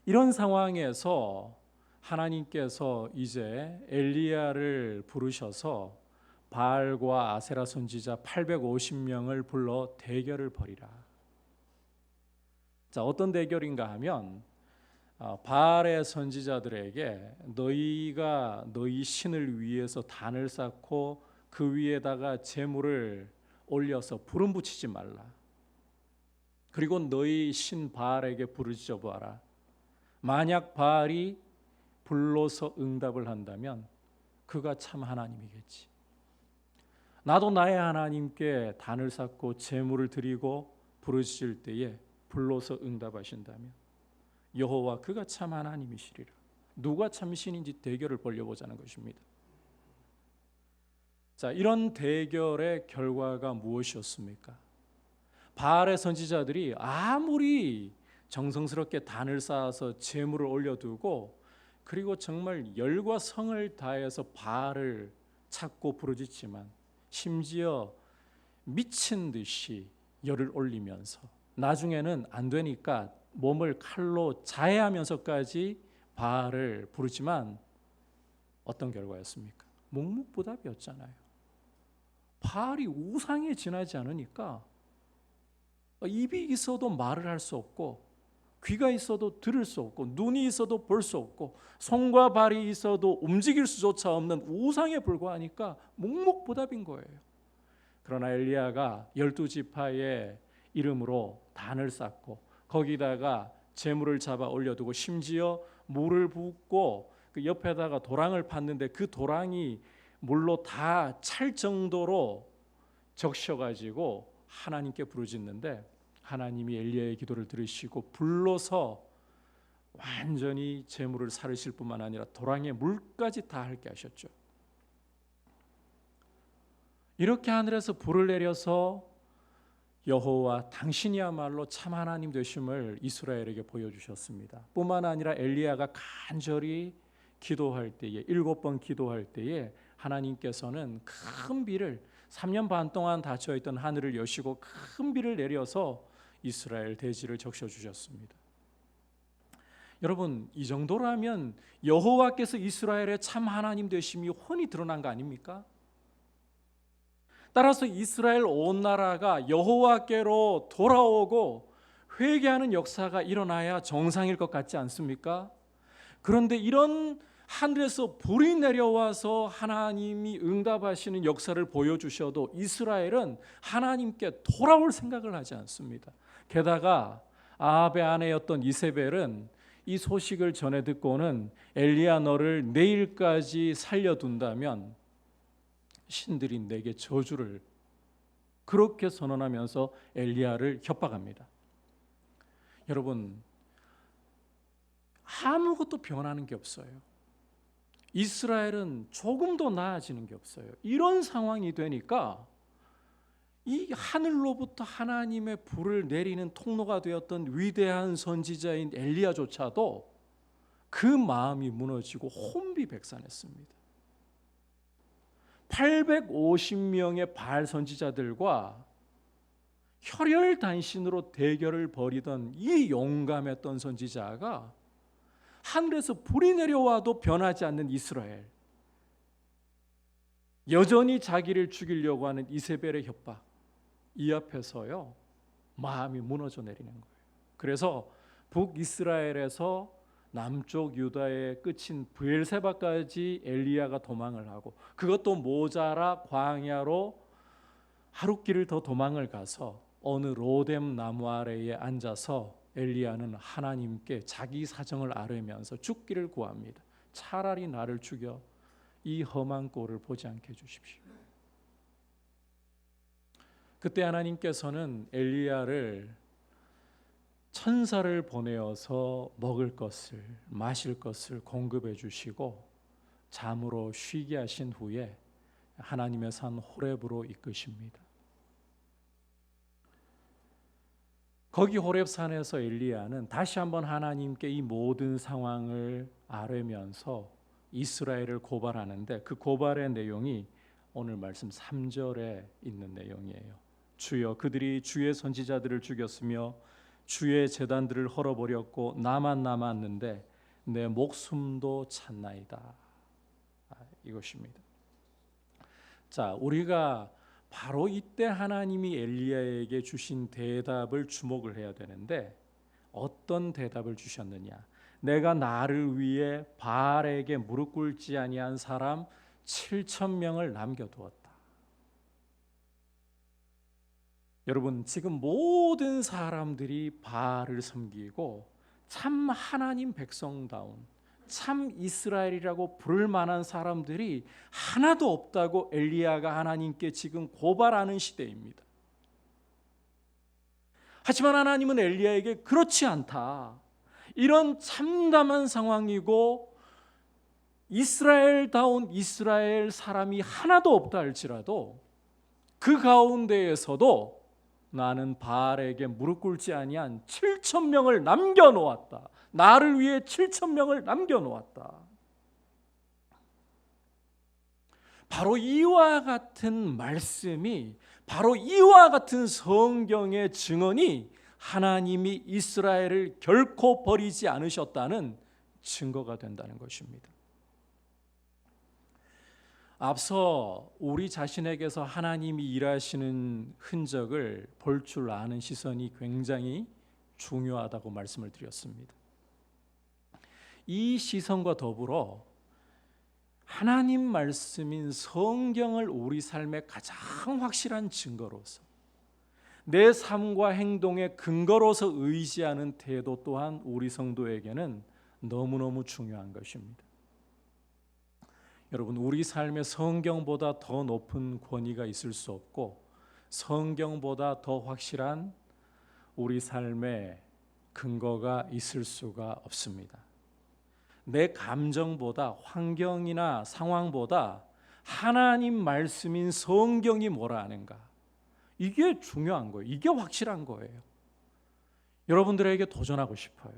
이런 상황에서 하나님께서 이제 엘리야를 부르셔서 바알과 아세라 선지자 850명을 불러 대결을 벌이라. 자, 어떤 대결인가 하면 바알의 선지자들에게 너희가 너희 신을 위해서 단을 쌓고 그 위에다가 제물을 올려서 불은 붙이지 말라. 그리고 너희 신 바알에게 부르짖어 보아라. 만약 바알이 불러서 응답을 한다면 그가 참 하나님이겠지. 나도 나의 하나님께 단을 쌓고 제물을 드리고 부르짖을 때에 불러서 응답하신다면 여호와 그가 참 하나님이시리라. 누가 참 신인지 대결을 벌려보자는 것입니다. 자, 이런 대결의 결과가 무엇이었습니까? 바알의 선지자들이 아무리 정성스럽게 단을 쌓아서 제물을 올려두고 그리고 정말 열과 성을 다해서 바알을 찾고 부르짖지만 심지어 미친 듯이 열을 올리면서 나중에는 안 되니까 몸을 칼로 자해하면서까지 바알을 부르지만 어떤 결과였습니까? 묵묵부답이었잖아요. 바알이 우상에 지나지 않으니까 입이 있어도 말을 할 수 없고 귀가 있어도 들을 수 없고 눈이 있어도 볼 수 없고 손과 발이 있어도 움직일 수조차 없는 우상에 불과하니까 묵묵부답인 거예요. 그러나 엘리야가 12지파의 이름으로 단을 쌓고 거기다가 제물을 잡아 올려두고 심지어 물을 붓고 그 옆에다가 도랑을 팠는데 그 도랑이 물로 다 찰 정도로 적셔가지고 하나님께 부르짖는데 하나님이 엘리야의 기도를 들으시고 불러서 완전히 제물을 사르실 뿐만 아니라 도랑에 물까지 다 핥게 하셨죠. 이렇게 하늘에서 불을 내려서 여호와 당신이야말로 참 하나님 되심을 이스라엘에게 보여주셨습니다. 뿐만 아니라 엘리야가 간절히 기도할 때에 7번 기도할 때에 하나님께서는 큰 비를 3년 반 동안 닫혀있던 하늘을 여시고 큰 비를 내려서 이스라엘 대지를 적셔주셨습니다. 여러분, 이 정도라면 여호와께서 이스라엘의 참 하나님 되심이 훤히 드러난 거 아닙니까? 따라서 이스라엘 온 나라가 여호와께로 돌아오고 회개하는 역사가 일어나야 정상일 것 같지 않습니까? 그런데 이런 하늘에서 불이 내려와서 하나님이 응답하시는 역사를 보여주셔도 이스라엘은 하나님께 돌아올 생각을 하지 않습니다. 게다가 아합의 아내였던 이세벨은 이 소식을 전해 듣고는 엘리야 너를 내일까지 살려둔다면 신들이 내게 저주를, 그렇게 선언하면서 엘리야를 협박합니다. 여러분, 아무것도 변하는 게 없어요. 이스라엘은 조금도 나아지는 게 없어요. 이런 상황이 되니까 이 하늘로부터 하나님의 불을 내리는 통로가 되었던 위대한 선지자인 엘리야조차도 그 마음이 무너지고 혼비백산했습니다. 850명의 바알 선지자들과 혈혈단신으로 대결을 벌이던 이 용감했던 선지자가 하늘에서 불이 내려와도 변하지 않는 이스라엘, 여전히 자기를 죽이려고 하는 이세벨의 협박, 이 앞에서요 마음이 무너져 내리는 거예요. 그래서 북이스라엘에서 남쪽 유다의 끝인 브엘세바까지 엘리야가 도망을 하고, 그것도 모자라 광야로 하룻길을 더 도망을 가서 어느 로뎀 나무 아래에 앉아서 엘리야는 하나님께 자기 사정을 아뢰면서 죽기를 구합니다. 차라리 나를 죽여 이 험한 꼴을 보지 않게 해주십시오. 그때 하나님께서는 엘리야를 천사를 보내어서 먹을 것을 마실 것을 공급해 주시고 잠으로 쉬게 하신 후에 하나님의 산 호렙으로 이끄십니다. 거기 호렙산에서 엘리야는 다시 한번 하나님께 이 모든 상황을 아뢰면서 이스라엘을 고발하는데, 그 고발의 내용이 오늘 말씀 3절에 있는 내용이에요. 주여, 그들이 주의 선지자들을 죽였으며 주의 제단들을 헐어버렸고 나만 남았는데 내 목숨도 찾나이다. 이것입니다. 자, 우리가 바로 이때 하나님이 엘리야에게 주신 대답을 주목을 해야 되는데, 어떤 대답을 주셨느냐? 내가 나를 위해 바알에게 무릎 꿇지 아니한 사람 7,000명을 남겨두었다. 여러분, 지금 모든 사람들이 바알을 섬기고 참 하나님 백성다운 참 이스라엘이라고 부를 만한 사람들이 하나도 없다고 엘리야가 하나님께 지금 고발하는 시대입니다. 하지만 하나님은 엘리야에게 그렇지 않다, 이런 참담한 상황이고 이스라엘다운 이스라엘 사람이 하나도 없다 할지라도 그 가운데에서도 나는 바알에게 무릎 꿇지 아니한 7,000명을 남겨놓았다. 나를 위해 7,000명을 남겨놓았다. 바로 이와 같은 말씀이, 바로 이와 같은 성경의 증언이 하나님이 이스라엘을 결코 버리지 않으셨다는 증거가 된다는 것입니다. 앞서 우리 자신에게서 하나님이 일하시는 흔적을 볼 줄 아는 시선이 굉장히 중요하다고 말씀을 드렸습니다. 이 시선과 더불어 하나님 말씀인 성경을 우리 삶의 가장 확실한 증거로서, 내 삶과 행동의 근거로서 의지하는 태도 또한 우리 성도에게는 너무너무 중요한 것입니다. 여러분, 우리 삶에 성경보다 더 높은 권위가 있을 수 없고 성경보다 더 확실한 우리 삶의 근거가 있을 수가 없습니다. 내 감정보다, 환경이나 상황보다 하나님 말씀인 성경이 뭐라 하는가, 이게 중요한 거예요. 이게 확실한 거예요. 여러분들에게 도전하고 싶어요.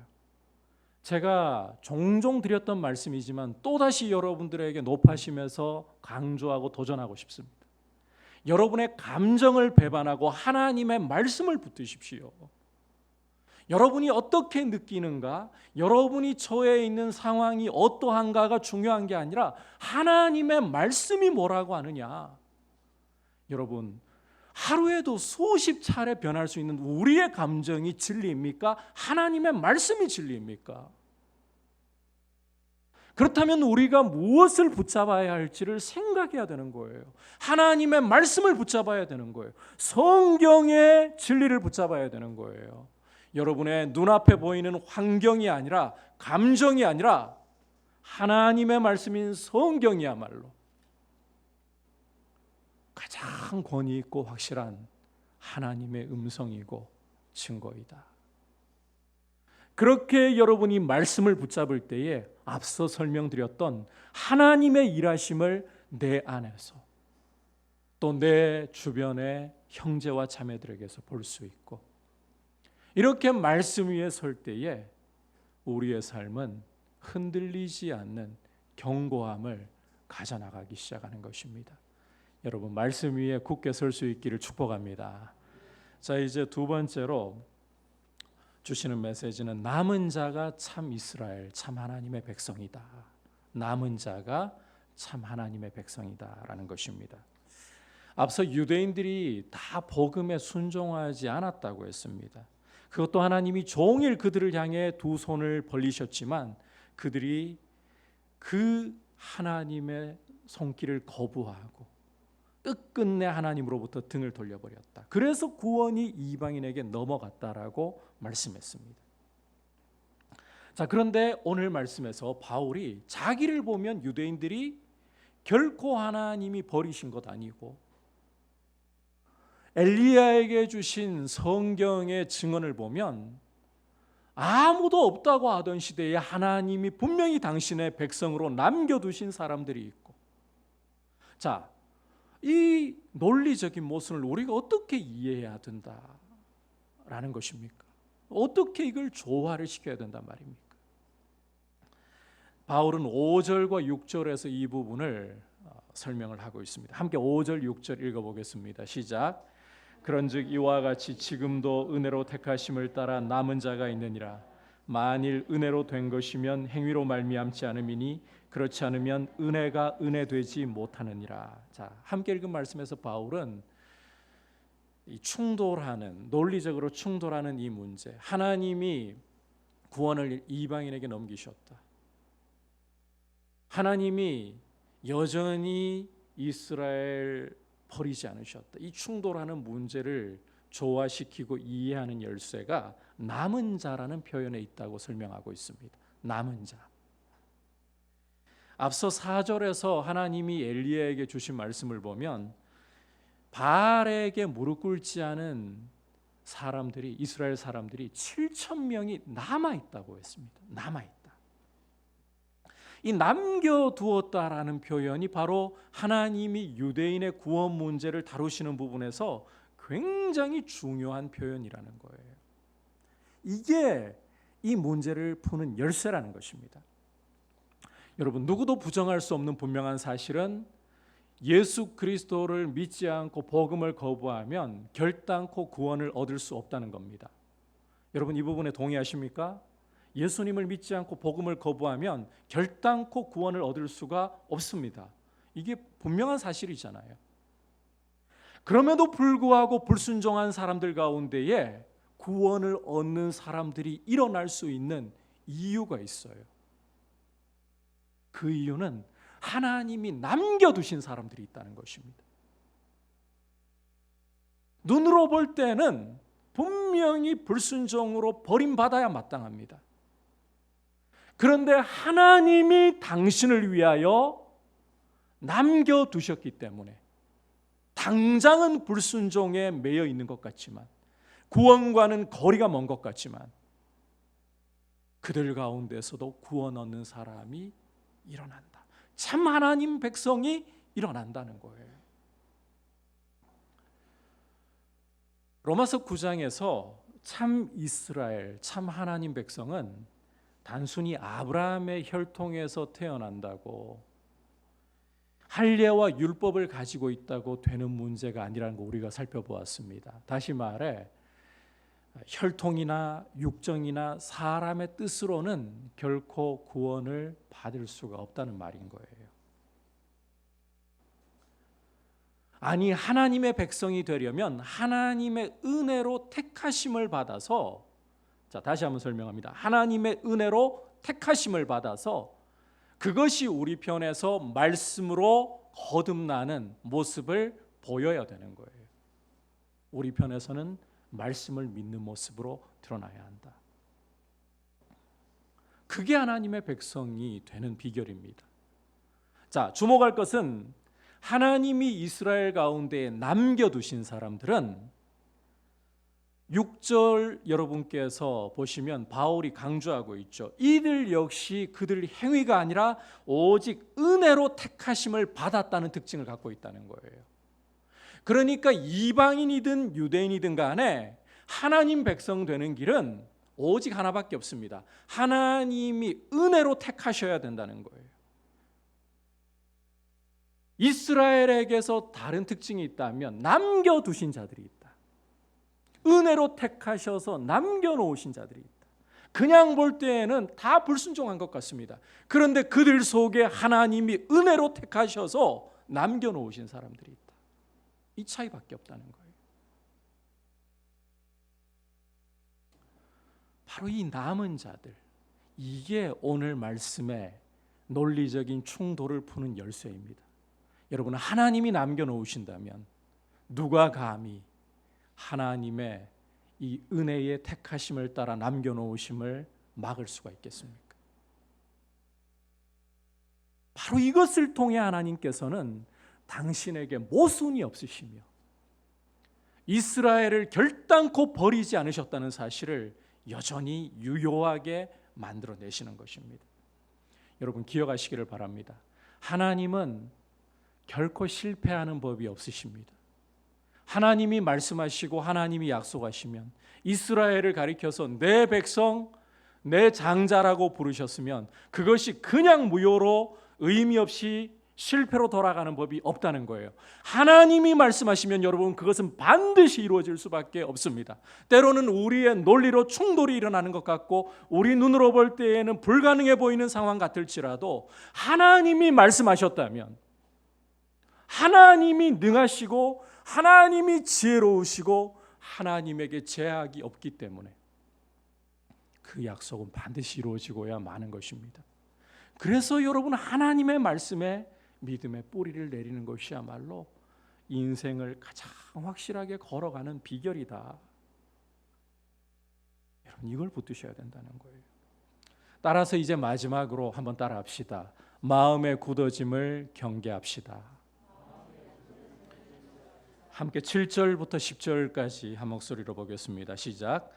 제가 종종 드렸던 말씀이지만 또다시 여러분들에게 높아심에서 강조하고 도전하고 싶습니다. 여러분의 감정을 배반하고 하나님의 말씀을 붙드십시오. 여러분이 어떻게 느끼는가, 여러분이 처해 있는 상황이 어떠한가가 중요한 게 아니라 하나님의 말씀이 뭐라고 하느냐. 여러분, 하루에도 수십 차례 변할 수 있는 우리의 감정이 진리입니까? 하나님의 말씀이 진리입니까? 그렇다면 우리가 무엇을 붙잡아야 할지를 생각해야 되는 거예요. 하나님의 말씀을 붙잡아야 되는 거예요. 성경의 진리를 붙잡아야 되는 거예요. 여러분의 눈앞에 보이는 환경이 아니라, 감정이 아니라 하나님의 말씀인 성경이야말로 가장 권위 있고 확실한 하나님의 음성이고 증거이다. 그렇게 여러분이 말씀을 붙잡을 때에 앞서 설명드렸던 하나님의 일하심을 내 안에서 또 내 주변의 형제와 자매들에게서 볼 수 있고, 이렇게 말씀 위에 설 때에 우리의 삶은 흔들리지 않는 견고함을 가져나가기 시작하는 것입니다. 여러분, 말씀 위에 굳게 설 수 있기를 축복합니다. 자, 이제 두 번째로 주시는 메시지는 남은 자가 참 이스라엘, 참 하나님의 백성이다. 남은 자가 참 하나님의 백성이다라는 것입니다. 앞서 유대인들이 다 복음에 순종하지 않았다고 했습니다. 그것도 하나님이 종일 그들을 향해 두 손을 벌리셨지만 그들이 그 하나님의 손길을 거부하고 끝끝내 하나님으로부터 등을 돌려버렸다. 그래서 구원이 이방인에게 넘어갔다라고 말씀했습니다. 자, 그런데 오늘 말씀에서 바울이 자기를 보면 유대인들이 결코 하나님이 버리신 것 아니고 엘리야에게 주신 성경의 증언을 보면 아무도 없다고 하던 시대에 하나님이 분명히 당신의 백성으로 남겨두신 사람들이 있고, 자, 이 논리적인 모순을 우리가 어떻게 이해해야 된다라는 것입니까? 어떻게 이걸 조화를 시켜야 된단 말입니까? 바울은 5절과 6절에서 이 부분을 설명을 하고 있습니다. 함께 5절 6절 읽어보겠습니다. 시작. 그런즉 이와 같이 지금도 은혜로 택하심을 따라 남은 자가 있느니라. 만일 은혜로 된 것이면 행위로 말미암지 않음이니 그렇지 않으면 은혜가 은혜되지 못하느니라. 자, 함께 읽은 말씀에서 바울은 이 충돌하는, 논리적으로 충돌하는 이 문제, 하나님이 구원을 이방인에게 넘기셨다, 하나님이 여전히 이스라엘 버리지 않으셨다, 이 충돌하는 문제를 조화시키고 이해하는 열쇠가 남은 자라는 표현에 있다고 설명하고 있습니다. 남은 자. 앞서 4절에서 하나님이 엘리야에게 주신 말씀을 보면 바알에게 무릎 꿇지 않은 사람들이, 이스라엘 사람들이 7,000명이 남아있다고 했습니다. 남아있다. 이 남겨두었다라는 표현이 바로 하나님이 유대인의 구원 문제를 다루시는 부분에서 굉장히 중요한 표현이라는 거예요. 이게 이 문제를 푸는 열쇠라는 것입니다. 여러분, 누구도 부정할 수 없는 분명한 사실은 예수 그리스도를 믿지 않고 복음을 거부하면 결단코 구원을 얻을 수 없다는 겁니다. 여러분, 이 부분에 동의하십니까? 예수님을 믿지 않고 복음을 거부하면 결단코 구원을 얻을 수가 없습니다. 이게 분명한 사실이잖아요. 그럼에도 불구하고 불순종한 사람들 가운데에 구원을 얻는 사람들이 일어날 수 있는 이유가 있어요. 그 이유는 하나님이 남겨두신 사람들이 있다는 것입니다. 눈으로 볼 때는 분명히 불순종으로 버림받아야 마땅합니다. 그런데 하나님이 당신을 위하여 남겨두셨기 때문에 당장은 불순종에 매여 있는 것 같지만, 구원과는 거리가 먼 것 같지만, 그들 가운데서도 구원 얻는 사람이 일어난다. 참 하나님 백성이 일어난다는 거예요. 로마서 9장에서 참 이스라엘, 참 하나님 백성은 단순히 아브라함의 혈통에서 태어난다고, 할례와 율법을 가지고 있다고 되는 문제가 아니라는 거 우리가 살펴보았습니다. 다시 말해 혈통이나 육정이나 사람의 뜻으로는 결코 구원을 받을 수가 없다는 말인 거예요. 아니, 하나님의 백성이 되려면 하나님의 은혜로 택하심을 받아서, 자, 다시 한번 설명합니다. 하나님의 은혜로 택하심을 받아서 그것이 우리 편에서 말씀으로 거듭나는 모습을 보여야 되는 거예요. 우리 편에서는 말씀을 믿는 모습으로 드러나야 한다. 그게 하나님의 백성이 되는 비결입니다. 자, 주목할 것은 하나님이 이스라엘 가운데 남겨두신 사람들은 6절 여러분께서 보시면 바울이 강조하고 있죠. 이들 역시 그들 행위가 아니라 오직 은혜로 택하심을 받았다는 특징을 갖고 있다는 거예요. 그러니까 이방인이든 유대인이든 간에 하나님 백성 되는 길은 오직 하나밖에 없습니다. 하나님이 은혜로 택하셔야 된다는 거예요. 이스라엘에게서 다른 특징이 있다면 남겨두신 자들이 있다. 은혜로 택하셔서 남겨놓으신 자들이 있다. 그냥 볼 때에는 다 불순종한 것 같습니다. 그런데 그들 속에 하나님이 은혜로 택하셔서 남겨놓으신 사람들이 있다. 이 차이밖에 없다는 거예요. 바로 이 남은 자들, 이게 오늘 말씀의 논리적인 충돌을 푸는 열쇠입니다. 여러분, 하나님이 남겨놓으신다면 누가 감히 하나님의 이 은혜의 택하심을 따라 남겨놓으심을 막을 수가 있겠습니까? 바로 이것을 통해 하나님께서는 당신에게 모순이 없으시며 이스라엘을 결단코 버리지 않으셨다는 사실을 여전히 유효하게 만들어내시는 것입니다. 여러분, 기억하시기를 바랍니다. 하나님은 결코 실패하는 법이 없으십니다. 하나님이 말씀하시고 하나님이 약속하시면, 이스라엘을 가리켜서 내 백성, 내 장자라고 부르셨으면 그것이 그냥 무효로 의미 없이 실패로 돌아가는 법이 없다는 거예요. 하나님이 말씀하시면 여러분, 그것은 반드시 이루어질 수밖에 없습니다. 때로는 우리의 논리로 충돌이 일어나는 것 같고 우리 눈으로 볼 때에는 불가능해 보이는 상황 같을지라도 하나님이 말씀하셨다면, 하나님이 능하시고 하나님이 지혜로우시고 하나님에게 제약이 없기 때문에 그 약속은 반드시 이루어지고야 마는 것입니다. 그래서 여러분, 하나님의 말씀에 믿음의 뿌리를 내리는 것이야말로 인생을 가장 확실하게 걸어가는 비결이다. 여러분, 이걸 붙드셔야 된다는 거예요. 따라서 이제 마지막으로 한번 따라합시다. 마음의 굳어짐을 경계합시다. 함께 7절부터 10절까지 한 목소리로 보겠습니다. 시작.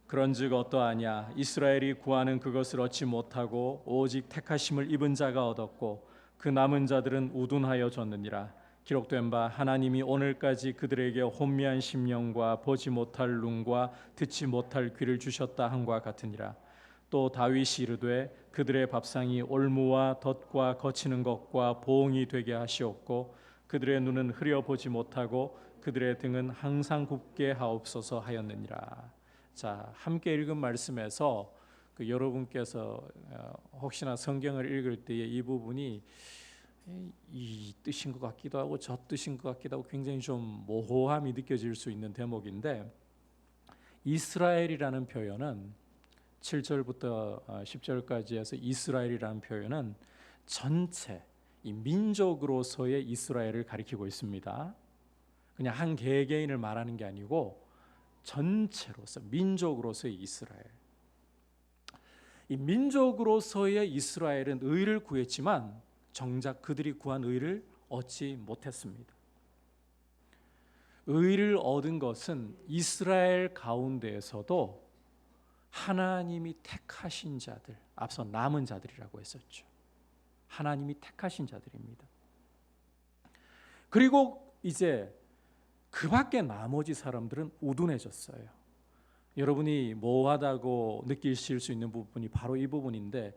그런즉 어떠하냐? 이스라엘이 구하는 그것을 얻지 못하고 오직 택하심을 입은 자가 얻었고 그 남은 자들은 우둔하여 졌느니라. 기록된 바 하나님이 오늘까지 그들에게 혼미한 심령과 보지 못할 눈과 듣지 못할 귀를 주셨다 함과 같으니라. 또 다윗이 이르되 그들의 밥상이 올무와 덫과 거치는 것과 보응이 되게 하시옵고 그들의 눈은 흐려보지 못하고 그들의 등은 항상 굽게 하옵소서 하였느니라. 자, 함께 읽은 말씀에서 여러분께서 혹시나 성경을 읽을 때에 이 부분이 이 뜻인 것 같기도 하고 저 뜻인 것 같기도 하고 굉장히 좀 모호함이 느껴질 수 있는 대목인데, 이스라엘이라는 표현은 7절부터 10절까지 해서 이스라엘이라는 표현은 전체 이 민족으로서의 이스라엘을 가리키고 있습니다. 그냥 한 개개인을 말하는 게 아니고 전체로서 민족으로서의 이스라엘. 이 민족으로서의 이스라엘은 의를 구했지만 정작 그들이 구한 의를 얻지 못했습니다. 의를 얻은 것은 이스라엘 가운데에서도 하나님이 택하신 자들, 앞서 남은 자들이라고 했었죠. 하나님이 택하신 자들입니다. 그리고 이제 그 밖에 나머지 사람들은 우둔해졌어요. 여러분이 모호하다고 느끼실 수 있는 부분이 바로 이 부분인데,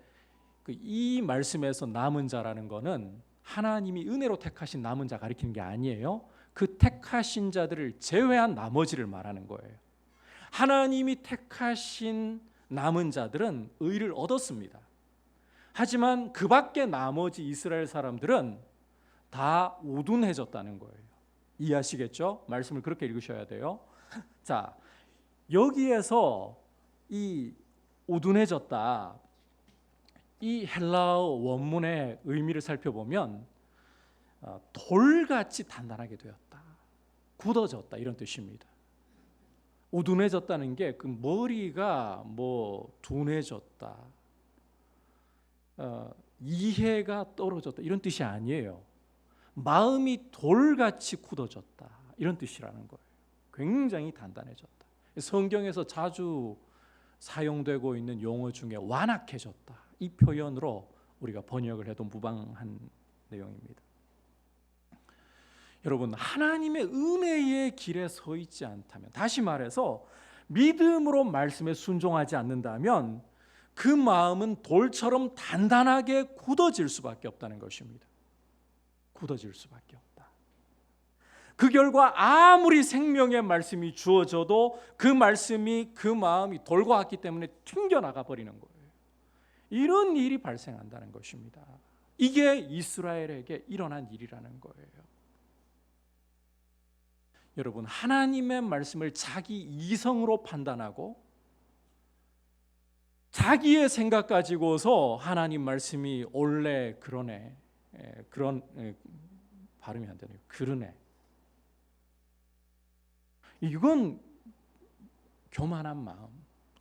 이 말씀에서 남은 자라는 것은 하나님이 은혜로 택하신 남은 자 가리키는 게 아니에요. 그 택하신 자들을 제외한 나머지를 말하는 거예요. 하나님이 택하신 남은 자들은 의를 얻었습니다. 하지만 그 밖에 나머지 이스라엘 사람들은 다 우둔해졌다는 거예요. 이해하시겠죠? 말씀을 그렇게 읽으셔야 돼요. 자, 여기에서 이 우둔해졌다, 이 헬라어 원문의 의미를 살펴보면 돌같이 단단하게 되었다, 굳어졌다, 이런 뜻입니다. 우둔해졌다는 게 그 머리가 뭐 둔해졌다, 이해가 떨어졌다, 이런 뜻이 아니에요. 마음이 돌같이 굳어졌다, 이런 뜻이라는 거예요. 굉장히 단단해졌다. 성경에서 자주 사용되고 있는 용어 중에 완악해졌다, 이 표현으로 우리가 번역을 해도 무방한 내용입니다. 여러분, 하나님의 은혜의 길에 서 있지 않다면, 다시 말해서 믿음으로 말씀에 순종하지 않는다면 그 마음은 돌처럼 단단하게 굳어질 수밖에 없다는 것입니다. 굳어질 수밖에 없다. 그 결과 아무리 생명의 말씀이 주어져도 그 말씀이 그 마음이 돌과 같기 때문에 튕겨나가 버리는 거예요. 이런 일이 발생한다는 것입니다. 이게 이스라엘에게 일어난 일이라는 거예요. 여러분, 하나님의 말씀을 자기 이성으로 판단하고 자기의 생각 가지고서 하나님 말씀이 옳네, 그러네, 그런 발음이 안 되네요. 그러네. 이건 교만한 마음,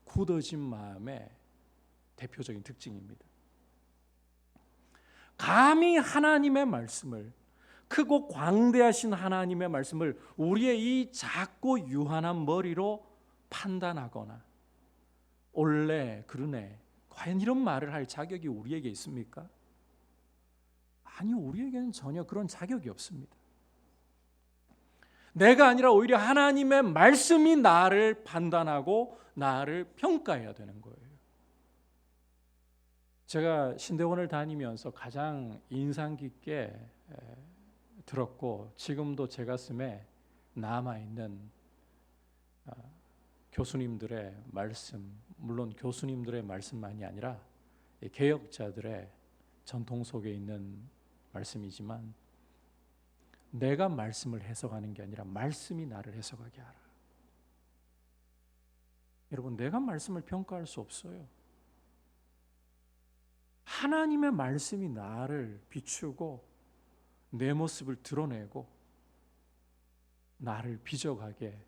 굳어진 마음의 대표적인 특징입니다. 감히 하나님의 말씀을, 크고 광대하신 하나님의 말씀을 우리의 이 작고 유한한 머리로 판단하거나 옳네, 그러네, 과연 이런 말을 할 자격이 우리에게 있습니까? 아니, 우리에게는 전혀 그런 자격이 없습니다. 내가 아니라 오히려 하나님의 말씀이 나를 판단하고 나를 평가해야 되는 거예요. 제가 신대원을 다니면서 가장 인상 깊게 들었고 지금도 제 가슴에 남아있는 교수님들의 말씀, 물론 교수님들의 말씀만이 아니라 개혁자들의 전통 속에 있는 말씀이지만, 내가 말씀을 해석하는 게 아니라 말씀이 나를 해석하게 하라. 여러분, 내가 말씀을 평가할 수 없어요. 하나님의 말씀이 나를 비추고 내 모습을 드러내고 나를 비적하게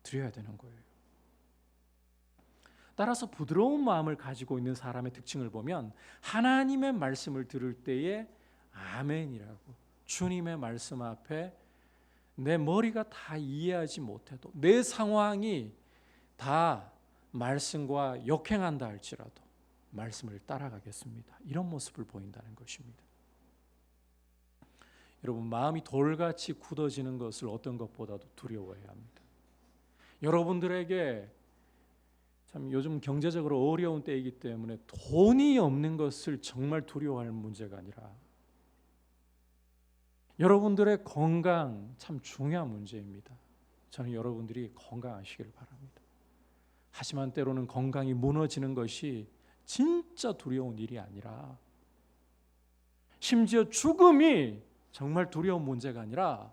드려야 되는 거예요. 따라서 부드러운 마음을 가지고 있는 사람의 특징을 보면 하나님의 말씀을 들을 때에 아멘이라고, 주님의 말씀 앞에 내 머리가 다 이해하지 못해도, 내 상황이 다 말씀과 역행한다 할지라도 말씀을 따라가겠습니다, 이런 모습을 보인다는 것입니다. 여러분, 마음이 돌같이 굳어지는 것을 어떤 것보다도 두려워해야 합니다. 여러분들에게 참 요즘 경제적으로 어려운 때이기 때문에 돈이 없는 것을 정말 두려워할 문제가 아니라 여러분들의 건강 참 중요한 문제입니다. 저는 여러분들이 건강하시기를 바랍니다. 하지만 때로는 건강이 무너지는 것이 진짜 두려운 일이 아니라, 심지어 죽음이 정말 두려운 문제가 아니라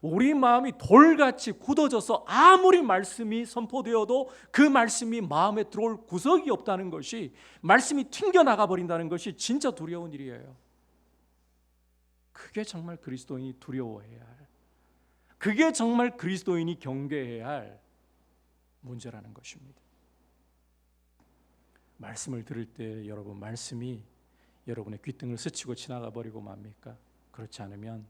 우리 마음이 돌같이 굳어져서 아무리 말씀이 선포되어도 그 말씀이 마음에 들어올 구석이 없다는 것이, 말씀이 튕겨나가 버린다는 것이 진짜 두려운 일이에요. 그게 정말 그리스도인이 두려워해야 할, 그게 정말 그리스도인이 경계해야 할 문제라는 것입니다. 말씀을 들을 때 여러분, 말씀이 여러분의 귓등을 스치고 지나가 버리고 맙니까? 그렇지 않으면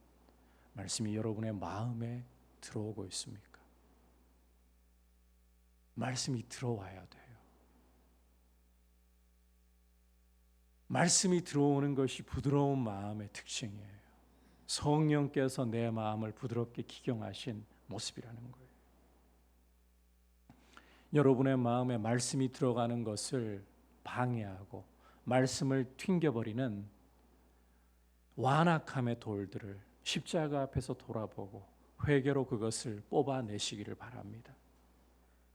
말씀이 여러분의 마음에 들어오고 있습니까? 말씀이 들어와야 돼요. 말씀이 들어오는 것이 부드러운 마음의 특징이에요. 성령께서 내 마음을 부드럽게 기경하신 모습이라는 거예요. 여러분의 마음에 말씀이 들어가는 것을 방해하고 말씀을 튕겨버리는 완악함의 돌들을 십자가 앞에서 돌아보고 회개로 그것을 뽑아내시기를 바랍니다.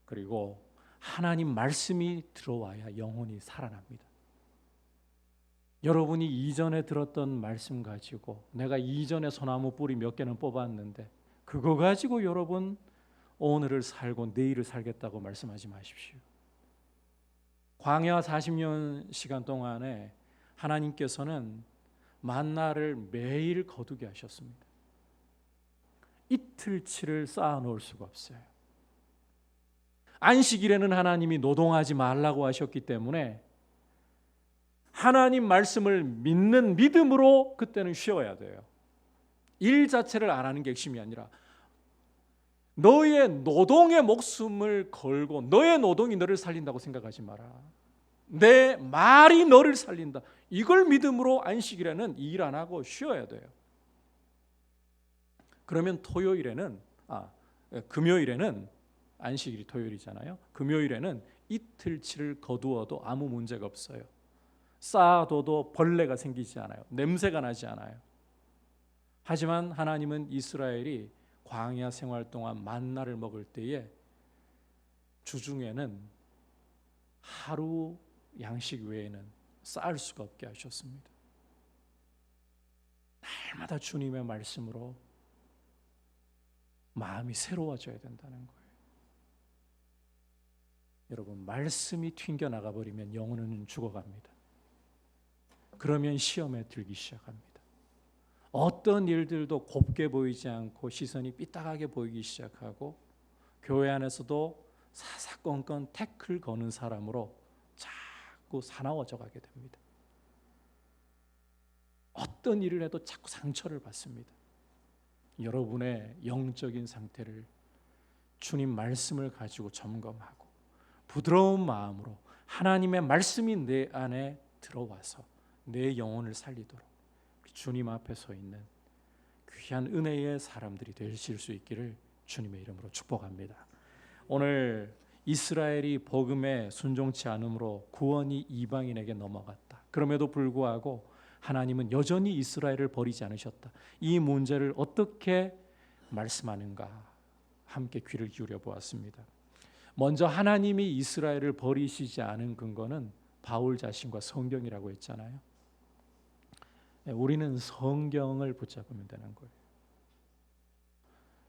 그리고 하나님 말씀이 들어와야 영혼이 살아납니다. 여러분이 이전에 들었던 말씀 가지고, 내가 이전에 소나무 뿌리 몇 개는 뽑았는데 그거 가지고 여러분 오늘을 살고 내일을 살겠다고 말씀하지 마십시오. 광야 40년 시간 동안에 하나님께서는 만나를 매일 거두게 하셨습니다. 이틀치를 쌓아 놓을 수가 없어요. 안식일에는 하나님이 노동하지 말라고 하셨기 때문에 하나님 말씀을 믿는 믿음으로 그때는 쉬어야 돼요. 일 자체를 안 하는 게 핵심이 아니라 너의 노동에 목숨을 걸고, 너의 노동이 너를 살린다고 생각하지 마라. 내 말이 너를 살린다. 이걸 믿음으로 안식일에는 일 안 하고 쉬어야 돼요. 그러면 금요일에는, 안식일이 토요일이잖아요. 금요일에는 이틀치를 거두어도 아무 문제가 없어요. 쌓아둬도 벌레가 생기지 않아요. 냄새가 나지 않아요. 하지만 하나님은 이스라엘이 광야 생활 동안 만나를 먹을 때에 주중에는 하루 양식 외에는 쌓을 수가 없게 하셨습니다. 날마다 주님의 말씀으로 마음이 새로워져야 된다는 거예요. 여러분, 말씀이 튕겨나가 버리면 영혼은 죽어갑니다. 그러면 시험에 들기 시작합니다. 어떤 일들도 곱게 보이지 않고 시선이 삐딱하게 보이기 시작하고, 교회 안에서도 사사건건 태클 거는 사람으로 자꾸 사나워져 가게 됩니다. 어떤 일을 해도 자꾸 상처를 받습니다. 여러분의 영적인 상태를 주님 말씀을 가지고 점검하고 부드러운 마음으로 하나님의 말씀이 내 안에 들어와서 내 영혼을 살리도록 주님 앞에 서 있는 귀한 은혜의 사람들이 되실 수 있기를 주님의 이름으로 축복합니다. 오늘 이스라엘이 복음에 순종치 않음으로 구원이 이방인에게 넘어갔다. 그럼에도 불구하고 하나님은 여전히 이스라엘을 버리지 않으셨다. 이 문제를 어떻게 말씀하는가 함께 귀를 기울여 보았습니다. 먼저 하나님이 이스라엘을 버리시지 않은 근거는 바울 자신과 성경이라고 했잖아요. 우리는 성경을 붙잡으면 되는 거예요.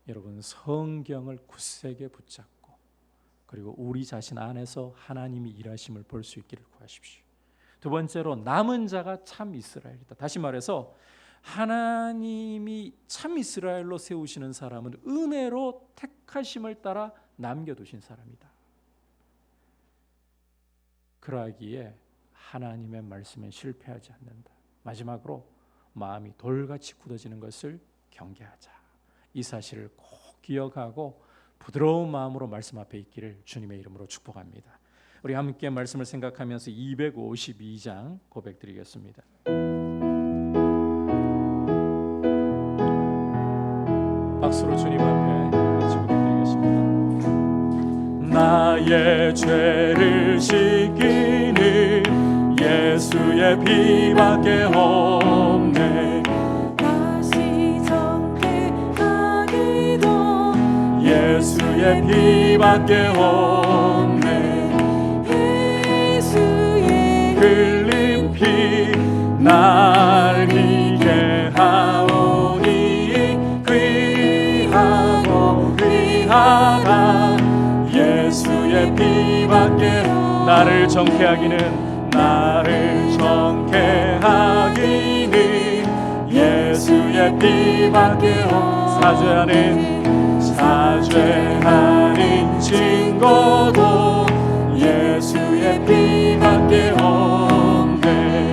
여러분, 성경을 굳세게 붙잡고 그리고 우리 자신 안에서 하나님이 일하심을 볼 수 있기를 구하십시오. 두 번째로, 남은 자가 참 이스라엘이다. 다시 말해서 하나님이 참 이스라엘로 세우시는 사람은 은혜로 택하심을 따라 남겨두신 사람이다. 그러하기에 하나님의 말씀은 실패하지 않는다. 마지막으로, 마음이 돌같이 굳어지는 것을 경계하자. 이 사실을 꼭 기억하고 부드러운 마음으로 말씀 앞에 있기를 주님의 이름으로 축복합니다. 우리 함께 말씀을 생각하면서 252장 고백드리겠습니다. 박수로 주님 앞에 같이 고백드리겠습니다. 나의 죄를 씻기는 예수의 피밖에 없네. 다시 정죄하기도 예수의 피밖에 없네. 예수의 흘린 피 날 이게 하오니 귀한 하라. 예수의 피밖에 나를 정케 하기는 예수의 피밖에 사죄하는 증거도 예수의 피밖에 없네.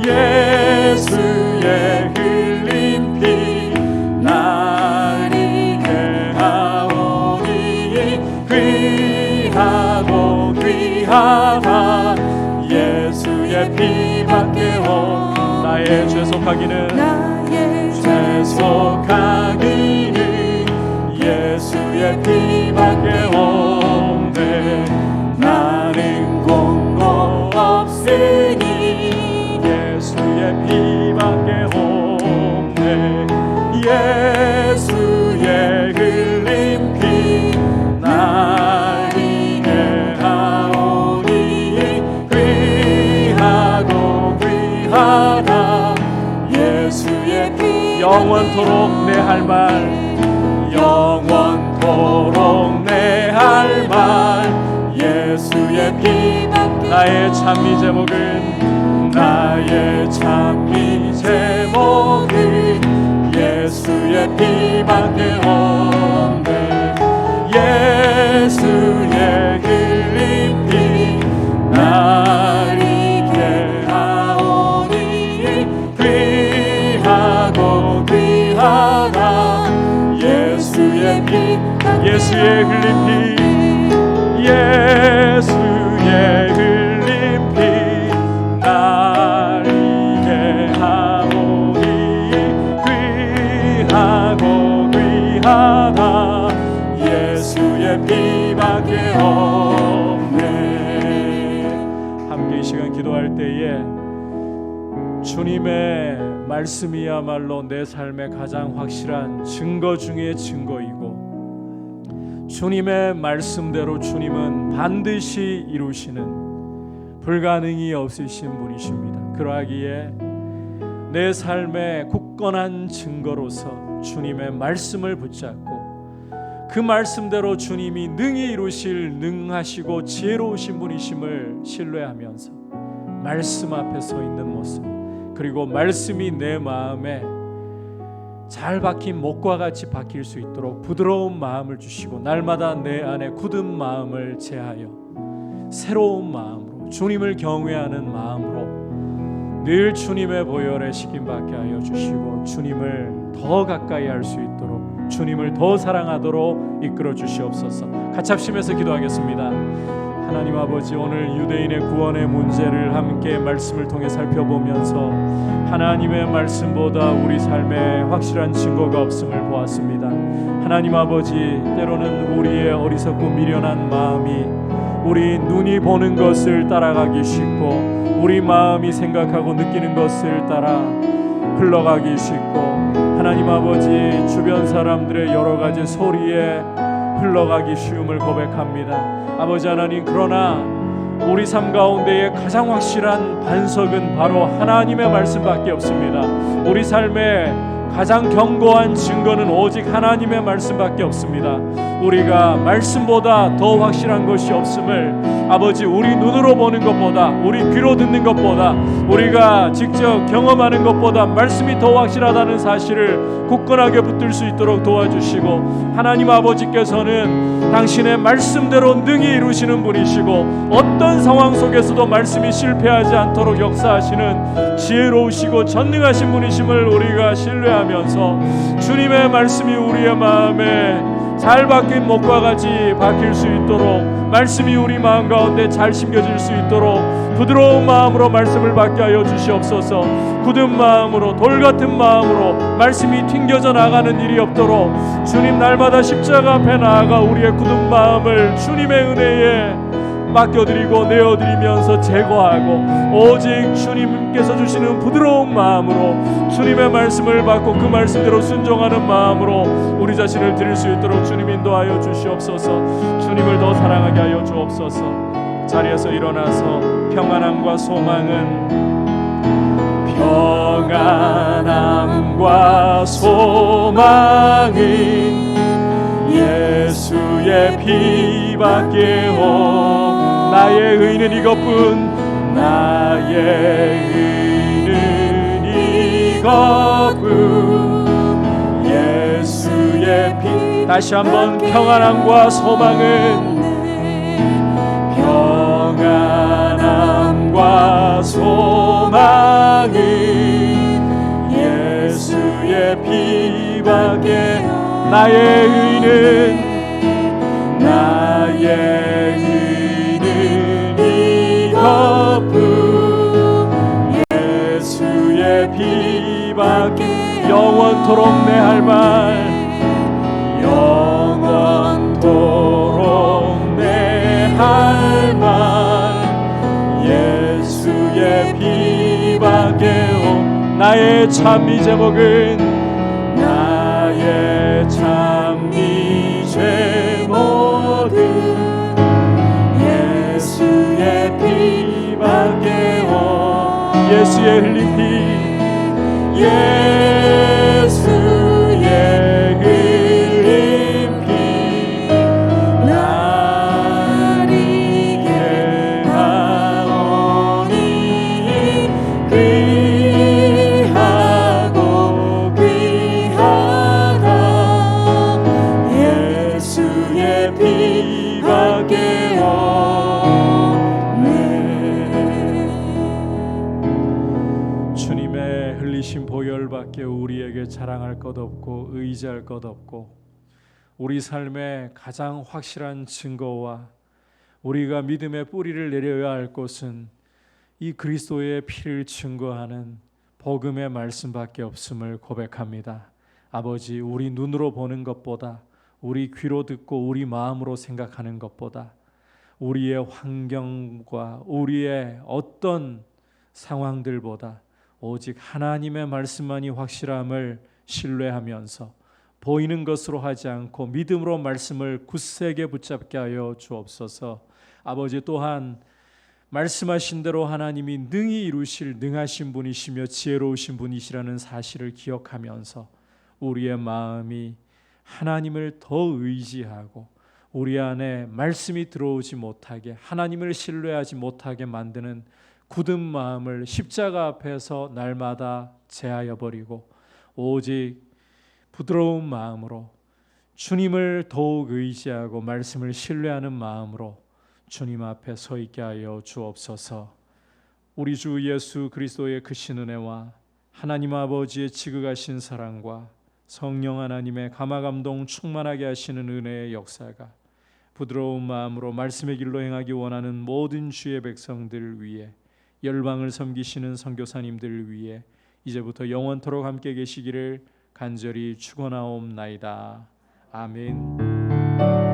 예수의 흘린 피 날 이게 하오니 귀하고 귀하다. 예수의 피밖에 없네. 나의 죄속하기는 예수의 피밖에 없네. 나는 공고 없으니 예수의 피밖에 없네. 예수의 흘린 피 날 이게 하오니 귀하고 귀하다. 예수의 피 영원토록 내 할 말 영원토록 내 할 말 예수의 피 나의 찬미 제목은 예수의 피밖에 없네. 예수의 흘린 피 날 이게 하오니 귀하고 귀하다. 예수의 흘린 피 예수의 흘린 피 날 이게 하오니 귀하고 귀하다. 예수의 피밖에 없네. 함께 이 시간 기도할 때에 주님의 말씀이야말로 내 삶의 가장 확실한 증거 중의 증거이고, 주님의 말씀대로 주님은 반드시 이루시는 불가능이 없으신 분이십니다. 그러하기에 내 삶의 굳건한 증거로서 주님의 말씀을 붙잡고 그 말씀대로 주님이 능히 이루실 능하시고 지혜로우신 분이심을 신뢰하면서 말씀 앞에 서 있는 모습, 그리고 말씀이 내 마음에 잘 박힌 목과 같이 박힐 수 있도록 부드러운 마음을 주시고 날마다 내 안에 굳은 마음을 제하여 새로운 마음으로 주님을 경외하는 마음으로 늘 주님의 보혈에 식임받게 하여 주시고 주님을 더 가까이 할 수 있도록 주님을 더 사랑하도록 이끌어 주시옵소서. 같이 합심해서 기도하겠습니다. 하나님 아버지, 오늘 유대인의 구원의 문제를 함께 말씀을 통해 살펴보면서 하나님의 말씀보다 우리 삶에 확실한 증거가 없음을 보았습니다. 하나님 아버지, 때로는 우리의 어리석고 미련한 마음이 우리 눈이 보는 것을 따라가기 쉽고 우리 마음이 생각하고 느끼는 것을 따라 흘러가기 쉽고, 하나님 아버지, 주변 사람들의 여러 가지 소리에 흘러가기 쉬움을 고백합니다. 아버지 하나님, 그러나 우리 삶 가운데의 가장 확실한 반석은 바로 하나님의 말씀밖에 없습니다. 우리 삶의 가장 견고한 증거는 오직 하나님의 말씀밖에 없습니다. 우리가 말씀보다 더 확실한 것이 없음을 아버지, 우리 눈으로 보는 것보다, 우리 귀로 듣는 것보다, 우리가 직접 경험하는 것보다 말씀이 더 확실하다는 사실을 굳건하게 붙들 수 있도록 도와주시고, 하나님 아버지께서는 당신의 말씀대로 능히 이루시는 분이시고 어떤 상황 속에서도 말씀이 실패하지 않도록 역사하시는 지혜로우시고 전능하신 분이심을 우리가 신뢰하면서 주님의 말씀이 우리의 마음에 잘 박힌 목과 같이 박힐 수 있도록, 말씀이 우리 마음 가운데 잘 심겨질 수 있도록 부드러운 마음으로 말씀을 받게 하여 주시옵소서. 굳은 마음으로, 돌 같은 마음으로 말씀이 튕겨져 나가는 일이 없도록 주님 날마다 십자가 앞에 나아가 우리의 굳은 마음을 주님의 은혜에 맡겨드리고 내어드리면서 제거하고 오직 주님께서 주시는 부드러운 마음으로 주님의 말씀을 받고 그 말씀대로 순종하는 마음으로 우리 자신을 드릴 수 있도록 주님 인도하여 주시옵소서. 주님을 더 사랑하게 하여 주옵소서. 자리에서 일어나서 평안함과 소망은 예수 예수의 피밖에 없 나의 의는 이것뿐 나의 의는 이것뿐 예수의 피 다시 한번 평안함과 소망은 평안함과 소망은 예수의 피밖에 나의 의는 이것뿐 예수의 피밖에 영원토록 내 할 말 영원토록 내 할 말 예수의 피밖에 나의 찬미 제목은 나의 찬미 제목은 예수의 피밖에 예수의 흘린 피 예수의 흘린 피 나를 개하오니 귀하고 귀하다 예수의 피밖에 없네. 주님의 흘리신 보혈밖에 우리에게 자랑할 것 없고 의지할 것 없고 우리 삶의 가장 확실한 증거와 우리가 믿음의 뿌리를 내려야 할 곳은 이 그리스도의 피를 증거하는 복음의 말씀밖에 없음을 고백합니다. 아버지, 우리 눈으로 보는 것보다 우리 귀로 듣고 우리 마음으로 생각하는 것보다 우리의 환경과 우리의 어떤 상황들보다 오직 하나님의 말씀만이 확실함을 신뢰하면서 보이는 것으로 하지 않고 믿음으로 말씀을 굳세게 붙잡게 하여 주옵소서. 아버지, 또한 말씀하신 대로 하나님이 능히 이루실 능하신 분이시며 지혜로우신 분이시라는 사실을 기억하면서 우리의 마음이 하나님을 더 의지하고 우리 안에 말씀이 들어오지 못하게 하나님을 신뢰하지 못하게 만드는 굳은 마음을 십자가 앞에서 날마다 제하여 버리고 오직 부드러운 마음으로 주님을 더욱 의지하고 말씀을 신뢰하는 마음으로 주님 앞에 서 있게 하여 주옵소서. 우리 주 예수 그리스도의 크신 은혜와 하나님 아버지의 지극하신 사랑과 성령 하나님의 감화감동 충만하게 하시는 은혜의 역사가 부드러운 마음으로 말씀의 길로 행하기 원하는 모든 주의 백성들 위해 열방을 섬기시는 선교사님들 위해 이제부터 영원토록 함께 계시기를 간절히 축원하옵나이다. 아멘.